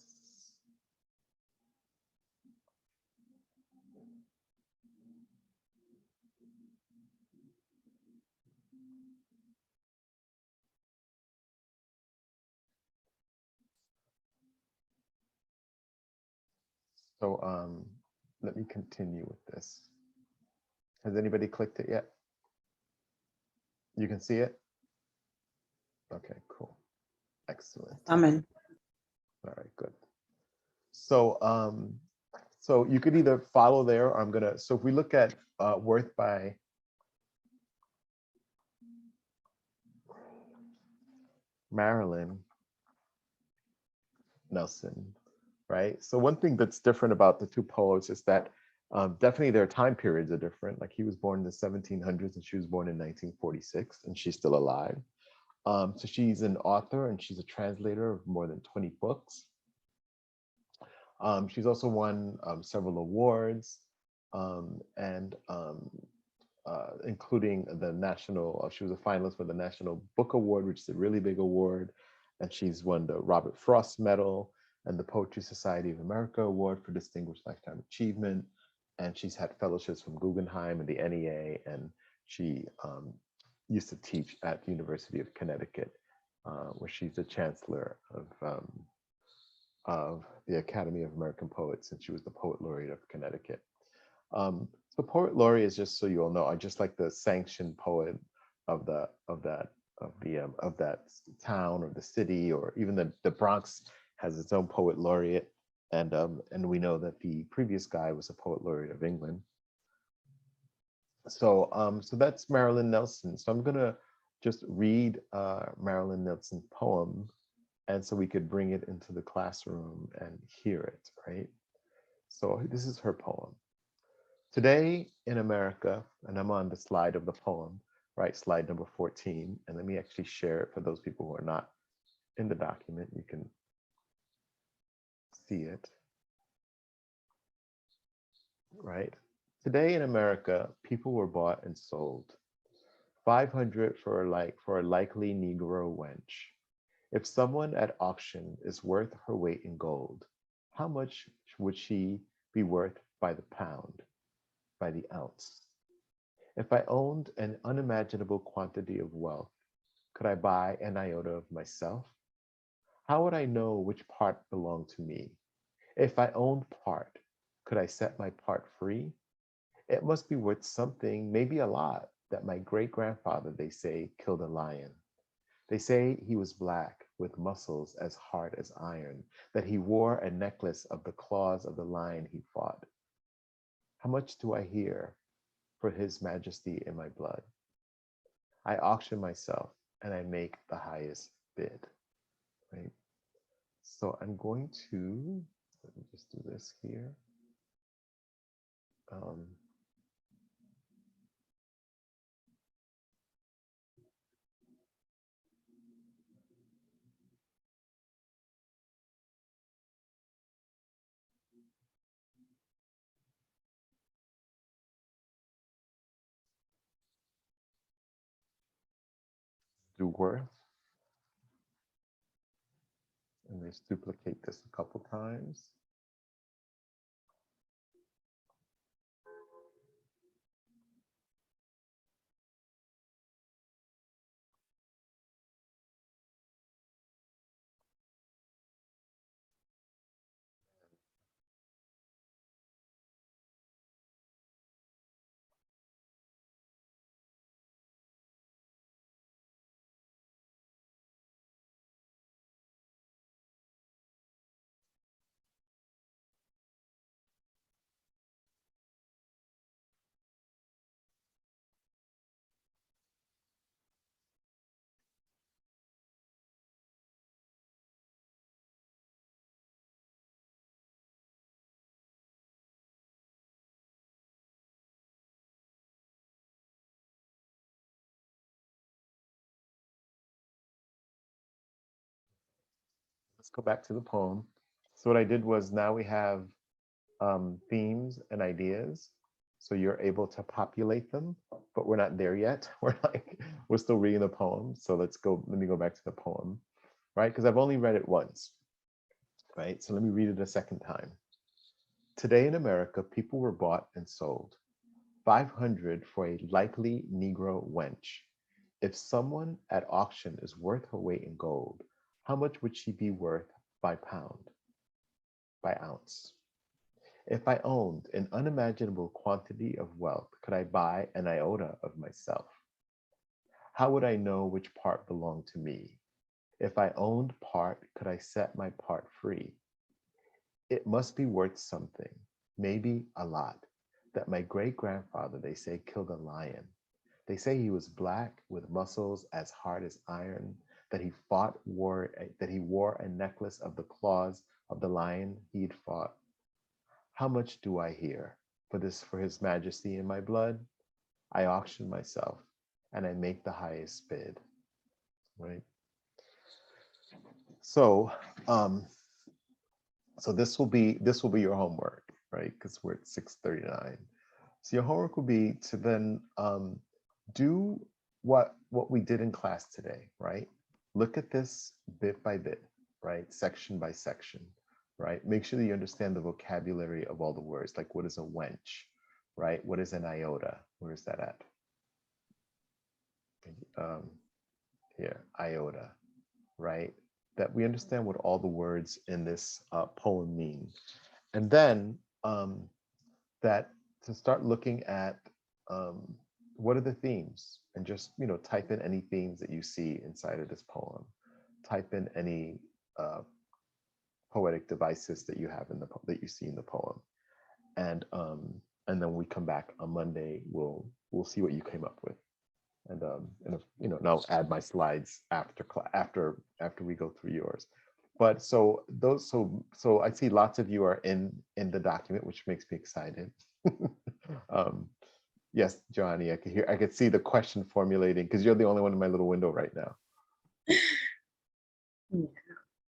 So let me continue with this. Has anybody clicked it yet? You can see it? Okay, cool. Excellent. I'm in. All right, good. So so you could either follow there, or I'm gonna, so if we look at Worth by Marilyn Nelson, right? So one thing that's different about the two poets is that definitely their time periods are different. Like he was born in the 1700s and she was born in 1946, and she's still alive. So she's an author and she's a translator of more than 20 books. She's also won several awards, including the national, she was a finalist for the National Book Award, which is a really big award. And she's won the Robert Frost Medal and the Poetry Society of America Award for Distinguished Lifetime Achievement. And she's had fellowships from Guggenheim and the NEA. And she used to teach at the University of Connecticut, where she's the chancellor of the Academy of American Poets, and she was the Poet Laureate of Connecticut. So Poet Laureate is, just so you all know, I just like the sanctioned poet of that town or the city, or even the Bronx has its own poet laureate, and we know that the previous guy was a poet laureate of England. So so that's Marilyn Nelson. So I'm gonna just read Marilyn Nelson's poem, and so we could bring it into the classroom and hear it, right? So this is her poem. Today in America, and I'm on the slide of the poem, right? Slide number 14. And let me actually share it for those people who are not in the document. You can see it, right? Today in America, people were bought and sold. 500 for a likely Negro wench. If someone at auction is worth her weight in gold, how much would she be worth by the pound, by the ounce? If I owned an unimaginable quantity of wealth, could I buy an iota of myself? How would I know which part belonged to me? If I owned part, could I set my part free? It must be worth something, maybe a lot, that my great-grandfather, they say, killed a lion. They say he was black with muscles as hard as iron, that he wore a necklace of the claws of the lion he fought. How much do I hear for his majesty in my blood? I auction myself and I make the highest bid, right? So I'm going to, let me just do this here. Do worth, and let's duplicate this a couple times. Let's go back to the poem. So what I did was, now we have themes and ideas. So you're able to populate them, but we're not there yet. We're still reading the poem. So let me go back to the poem, right? Because I've only read it once, right? So let me read it a second time. Today in America, people were bought and sold. 500 for a likely Negro wench. If someone at auction is worth her weight in gold, how much would she be worth by pound, by ounce? If I owned an unimaginable quantity of wealth, could I buy an iota of myself? How would I know which part belonged to me? If I owned part, could I set my part free? It must be worth something, maybe a lot, that my great-grandfather, they say, killed a lion. They say he was black with muscles as hard as iron, that he wore a necklace of the claws of the lion he'd fought. How much do I hear for his majesty in my blood? I auction myself and I make the highest bid, right? So, so this will be your homework, right? Because we're at 6:39. So your homework will be to then do what we did in class today, right? Look at this bit by bit, right? Section by section, right? Make sure that you understand the vocabulary of all the words, like what is a wench, right? What is an iota? Where is that at? Here, iota, right? That we understand what all the words in this poem mean. And then that to start looking at what are the themes? And just, type in any themes that you see inside of this poem. Type in any poetic devices that you have that you see in the poem. And then we come back on Monday, we'll see what you came up with. And and I'll add my slides after we go through yours. But so I see lots of you are in the document, which makes me excited. Yes, Johnny, I could see the question formulating because you're the only one in my little window right now. Yeah,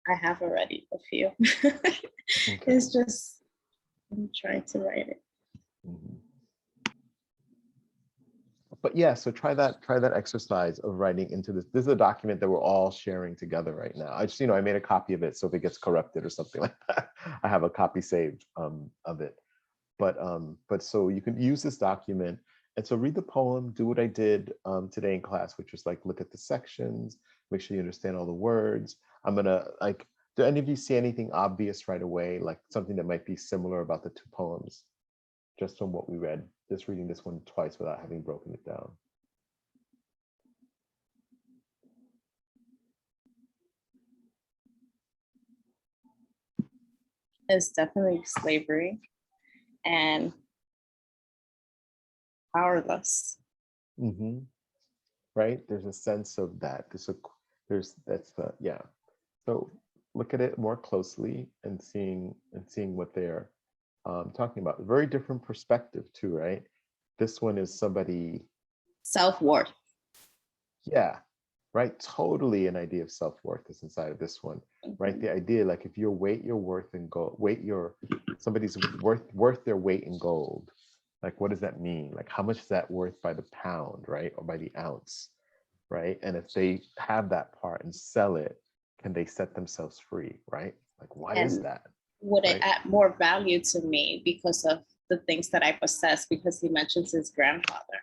I have already a few. Okay. It's just, I'm trying to write it. Mhm. But yeah, so try that exercise of writing into this. This is a document that we're all sharing together right now. I just, I made a copy of it, so if it gets corrupted or something like that, I have a copy saved of it. But so you can use this document, and so read the poem, do what I did today in class, which was like look at the sections, make sure you understand all the words. I'm gonna do any of you see anything obvious right away, like something that might be similar about the two poems, just from what we read, just reading this one twice without having broken it down? It's definitely slavery and powerless. Mm-hmm. Right, there's a sense of that. Yeah. So look at it more closely and seeing what they're talking about. Very different perspective too, right? This one is somebody, Self-worth. yeah, right. Totally an idea of self-worth is inside of this one, right? The idea, like if you weight your worth in gold, somebody's worth their weight in gold. Like, what does that mean? Like, how much is that worth by the pound, right? Or by the ounce, right? And if they have that part and sell it, can they set themselves free, right? Like, what is And that? would it Right. add more value to me because of the things that I possess? Because he mentions his grandfather.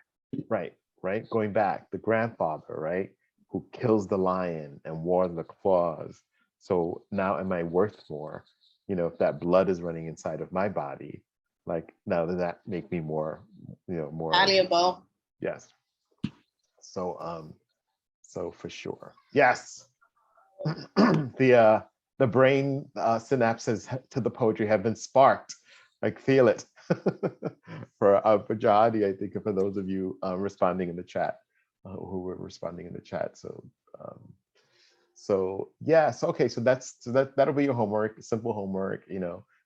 Right, right. Going back, the grandfather, right, who kills the lion and wore the claws. So now am I worth more? If that blood is running inside of my body, like now does that make me more, more Valuable. Yes. So so for sure. Yes. The brain synapses to the poetry have been sparked. Like feel it. For Jadi, I think, for those of you responding in the chat, who were responding in the chat. So yes, okay. So that'll be your homework. Simple homework.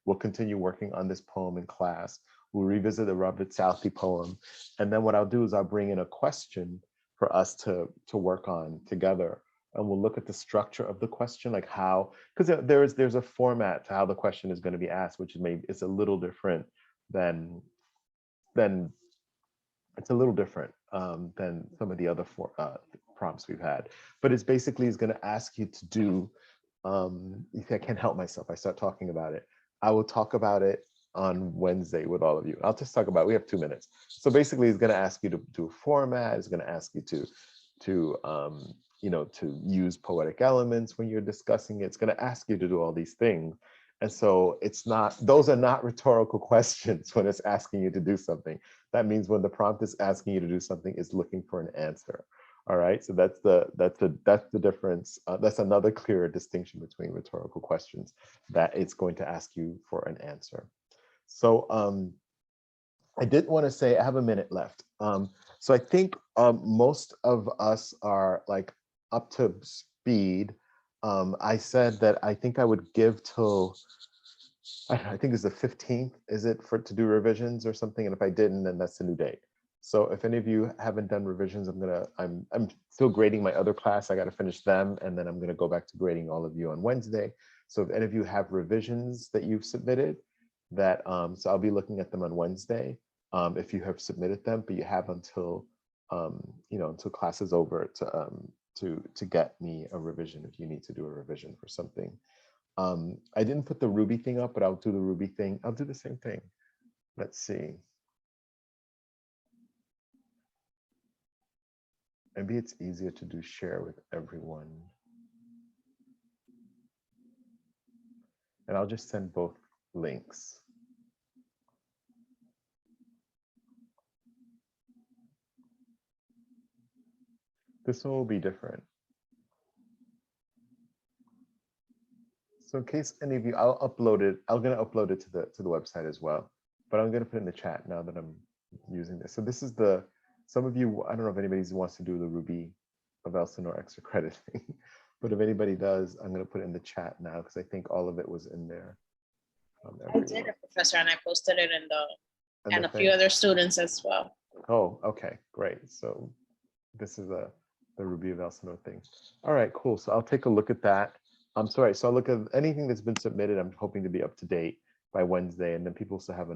We'll continue working on this poem in class. We'll revisit the Robert Southey poem, and then what I'll do is I'll bring in a question for us to work on together, and we'll look at the structure of the question, like how, because there's a format to how the question is going to be asked, which is a little different than it's a little different than some of the other prompts we've had. But it's going to ask you to do, if I can't help myself, I start talking about it. I will talk about it on Wednesday with all of you. I'll just talk about, we have 2 minutes. So basically it's going to ask you to do a format. It's going to ask you to use poetic elements when you're discussing it. It's going to ask you to do all these things. And so those are not rhetorical questions when it's asking you to do something. That means when the prompt is asking you to do something, it's looking for an answer. All right, so that's the difference. That's another clear distinction between rhetorical questions, that it's going to ask you for an answer. So I did want to say, I have a minute left. So I think most of us are like up to speed. I said that I think I would give till, I think it's the 15th, is it, to do revisions or something? And if I didn't, then that's the new date. So if any of you haven't done revisions, I'm still grading my other class. I got to finish them, and then I'm going to go back to grading all of you on Wednesday. So if any of you have revisions that you've submitted, so I'll be looking at them on Wednesday. If you have submitted them, but you have until until class is over to get me a revision if you need to do a revision for something. I didn't put the Ruby thing up, but I'll do the Ruby thing. I'll do the same thing. Let's see. Maybe it's easier to do share with everyone. And I'll just send both links. This one will be different. So in case any of you, I'll upload it. I'm gonna upload it to the website as well. But I'm gonna put it in the chat now that I'm using this. So this is the, some of you, I don't know if anybody wants to do the Ruby of Elsinore extra credit thing, but if anybody does, I'm gonna put it in the chat now because I think all of it was in there. I did it, Professor, and I posted it in the and a few other students as well. Oh, okay, great. So this is the Ruby of Elsinore thing. All right, cool. So I'll take a look at that. I'm sorry. So I'll look at anything that's been submitted. I'm hoping to be up to date by Wednesday, and then people still have a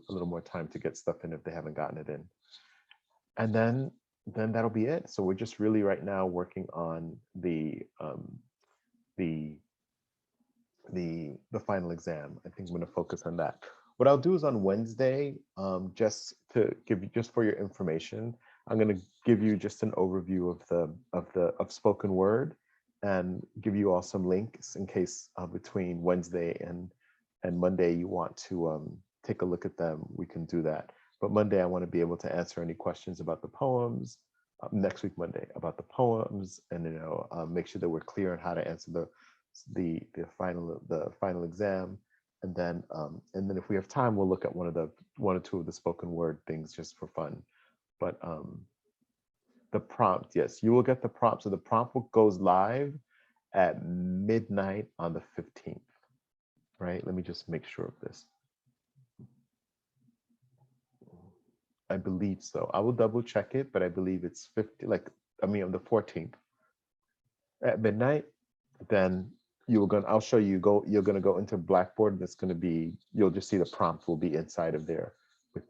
little more time to get stuff in if they haven't gotten it in. And then that'll be it. So we're just really right now working on the final exam. I think I'm going to focus on that. What I'll do is on Wednesday, just to give you, just for your information, I'm going to give you just an overview of spoken word and give you all some links in case between Wednesday and Monday you want to take a look at them. We can do that. But Monday I want to be able to answer any questions about the poems. Next week Monday about the poems, and make sure that we're clear on how to answer the final exam. And then if we have time, we'll look at one or two of the spoken word things just for fun. But the prompt, yes, you will get the prompt. So the prompt goes live at midnight on the 15th, right? Let me just make sure of this. I believe so. I will double check it, but I believe it's on the 14th at midnight. Then I'll show you, you're gonna go into Blackboard. That's gonna be, you'll just see the prompt will be inside of there with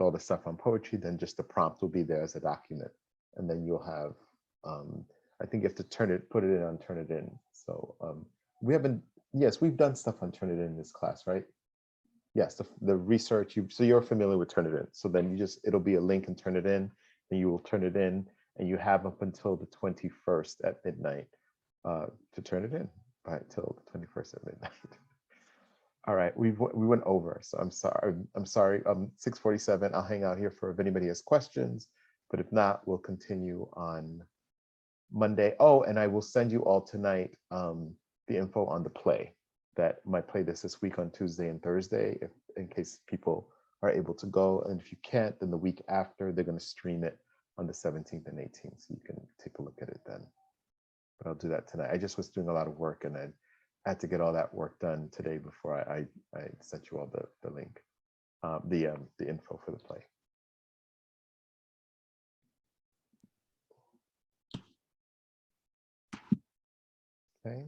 all the stuff on poetry. Then just the prompt will be there as a document, and then you'll have I think you have to put it in on Turnitin. So we've done stuff on Turnitin in this class, right? Yes, the research, so you're familiar with Turnitin. So then it'll be a link and Turnitin, and you will turn it in, and you have up until the 21st at midnight to turn it in, right? Till the 21st at midnight. All right, we went over, so I'm sorry. 6:47. I'll hang out here for if anybody has questions, but if not, we'll continue on Monday. Oh, and I will send you all tonight the info on the play that might play this week on Tuesday and Thursday, in case people are able to go. And if you can't, then the week after, they're going to stream it on the 17th and 18th, so you can take a look at it then. But I'll do that tonight. I just was doing a lot of work, and I had to get all that work done today before I sent you all the link, the info for the play. Okay.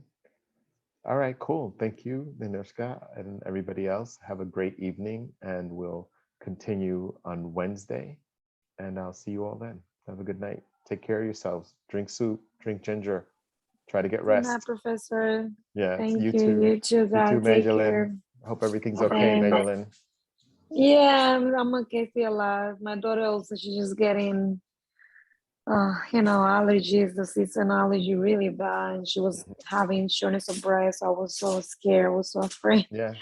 All right, cool. Thank you, Ninushka, and everybody else. Have a great evening, and we'll continue on Wednesday. And I'll see you all then. Have a good night. Take care of yourselves. Drink soup, drink ginger. Try to get rest. Good night, Professor. Yeah, Thank you you. too. You too, guys. You too, Take Magdalene. care. Hope everything's okay, And Magdalene. yeah, I'm okay, still alive. My daughter also, she's just getting, allergies, the season allergy really bad. And she was having shortness of breath. I was so scared, I was so afraid. Yeah.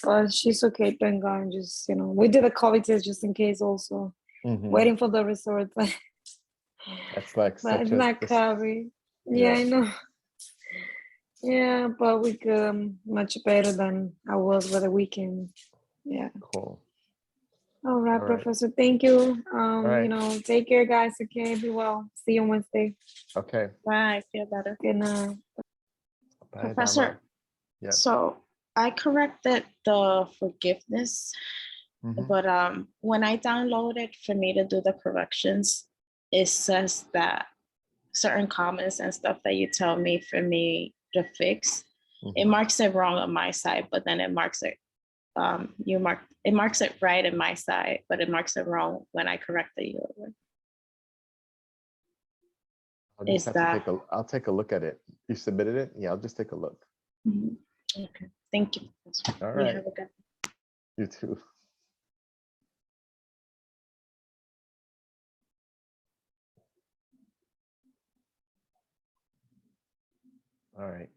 But she's okay, thank God. And just, we did a COVID test just in case also. Waiting for the result. That's like But it's not COVID. Yeah, I know. Yeah, but we much better than I was for the weekend. Yeah. Cool. All right, All right. Professor. Thank you. right. Take care, guys. Okay, be well. See you on Wednesday. Okay. Bye. Feel better. Good night. Bye, Professor, Dharma. Yeah. so I corrected the forgiveness, but when I downloaded for me to do the corrections, it says that certain comments and stuff that you tell me for me to fix, it marks it wrong on my side, but then it marks it it marks it right in my side, but it marks it wrong when I correct the other one. I'll take a look at it. You submitted it? Yeah, I'll just take a look. Okay, thank you. All right. You have a good one. You too. All right.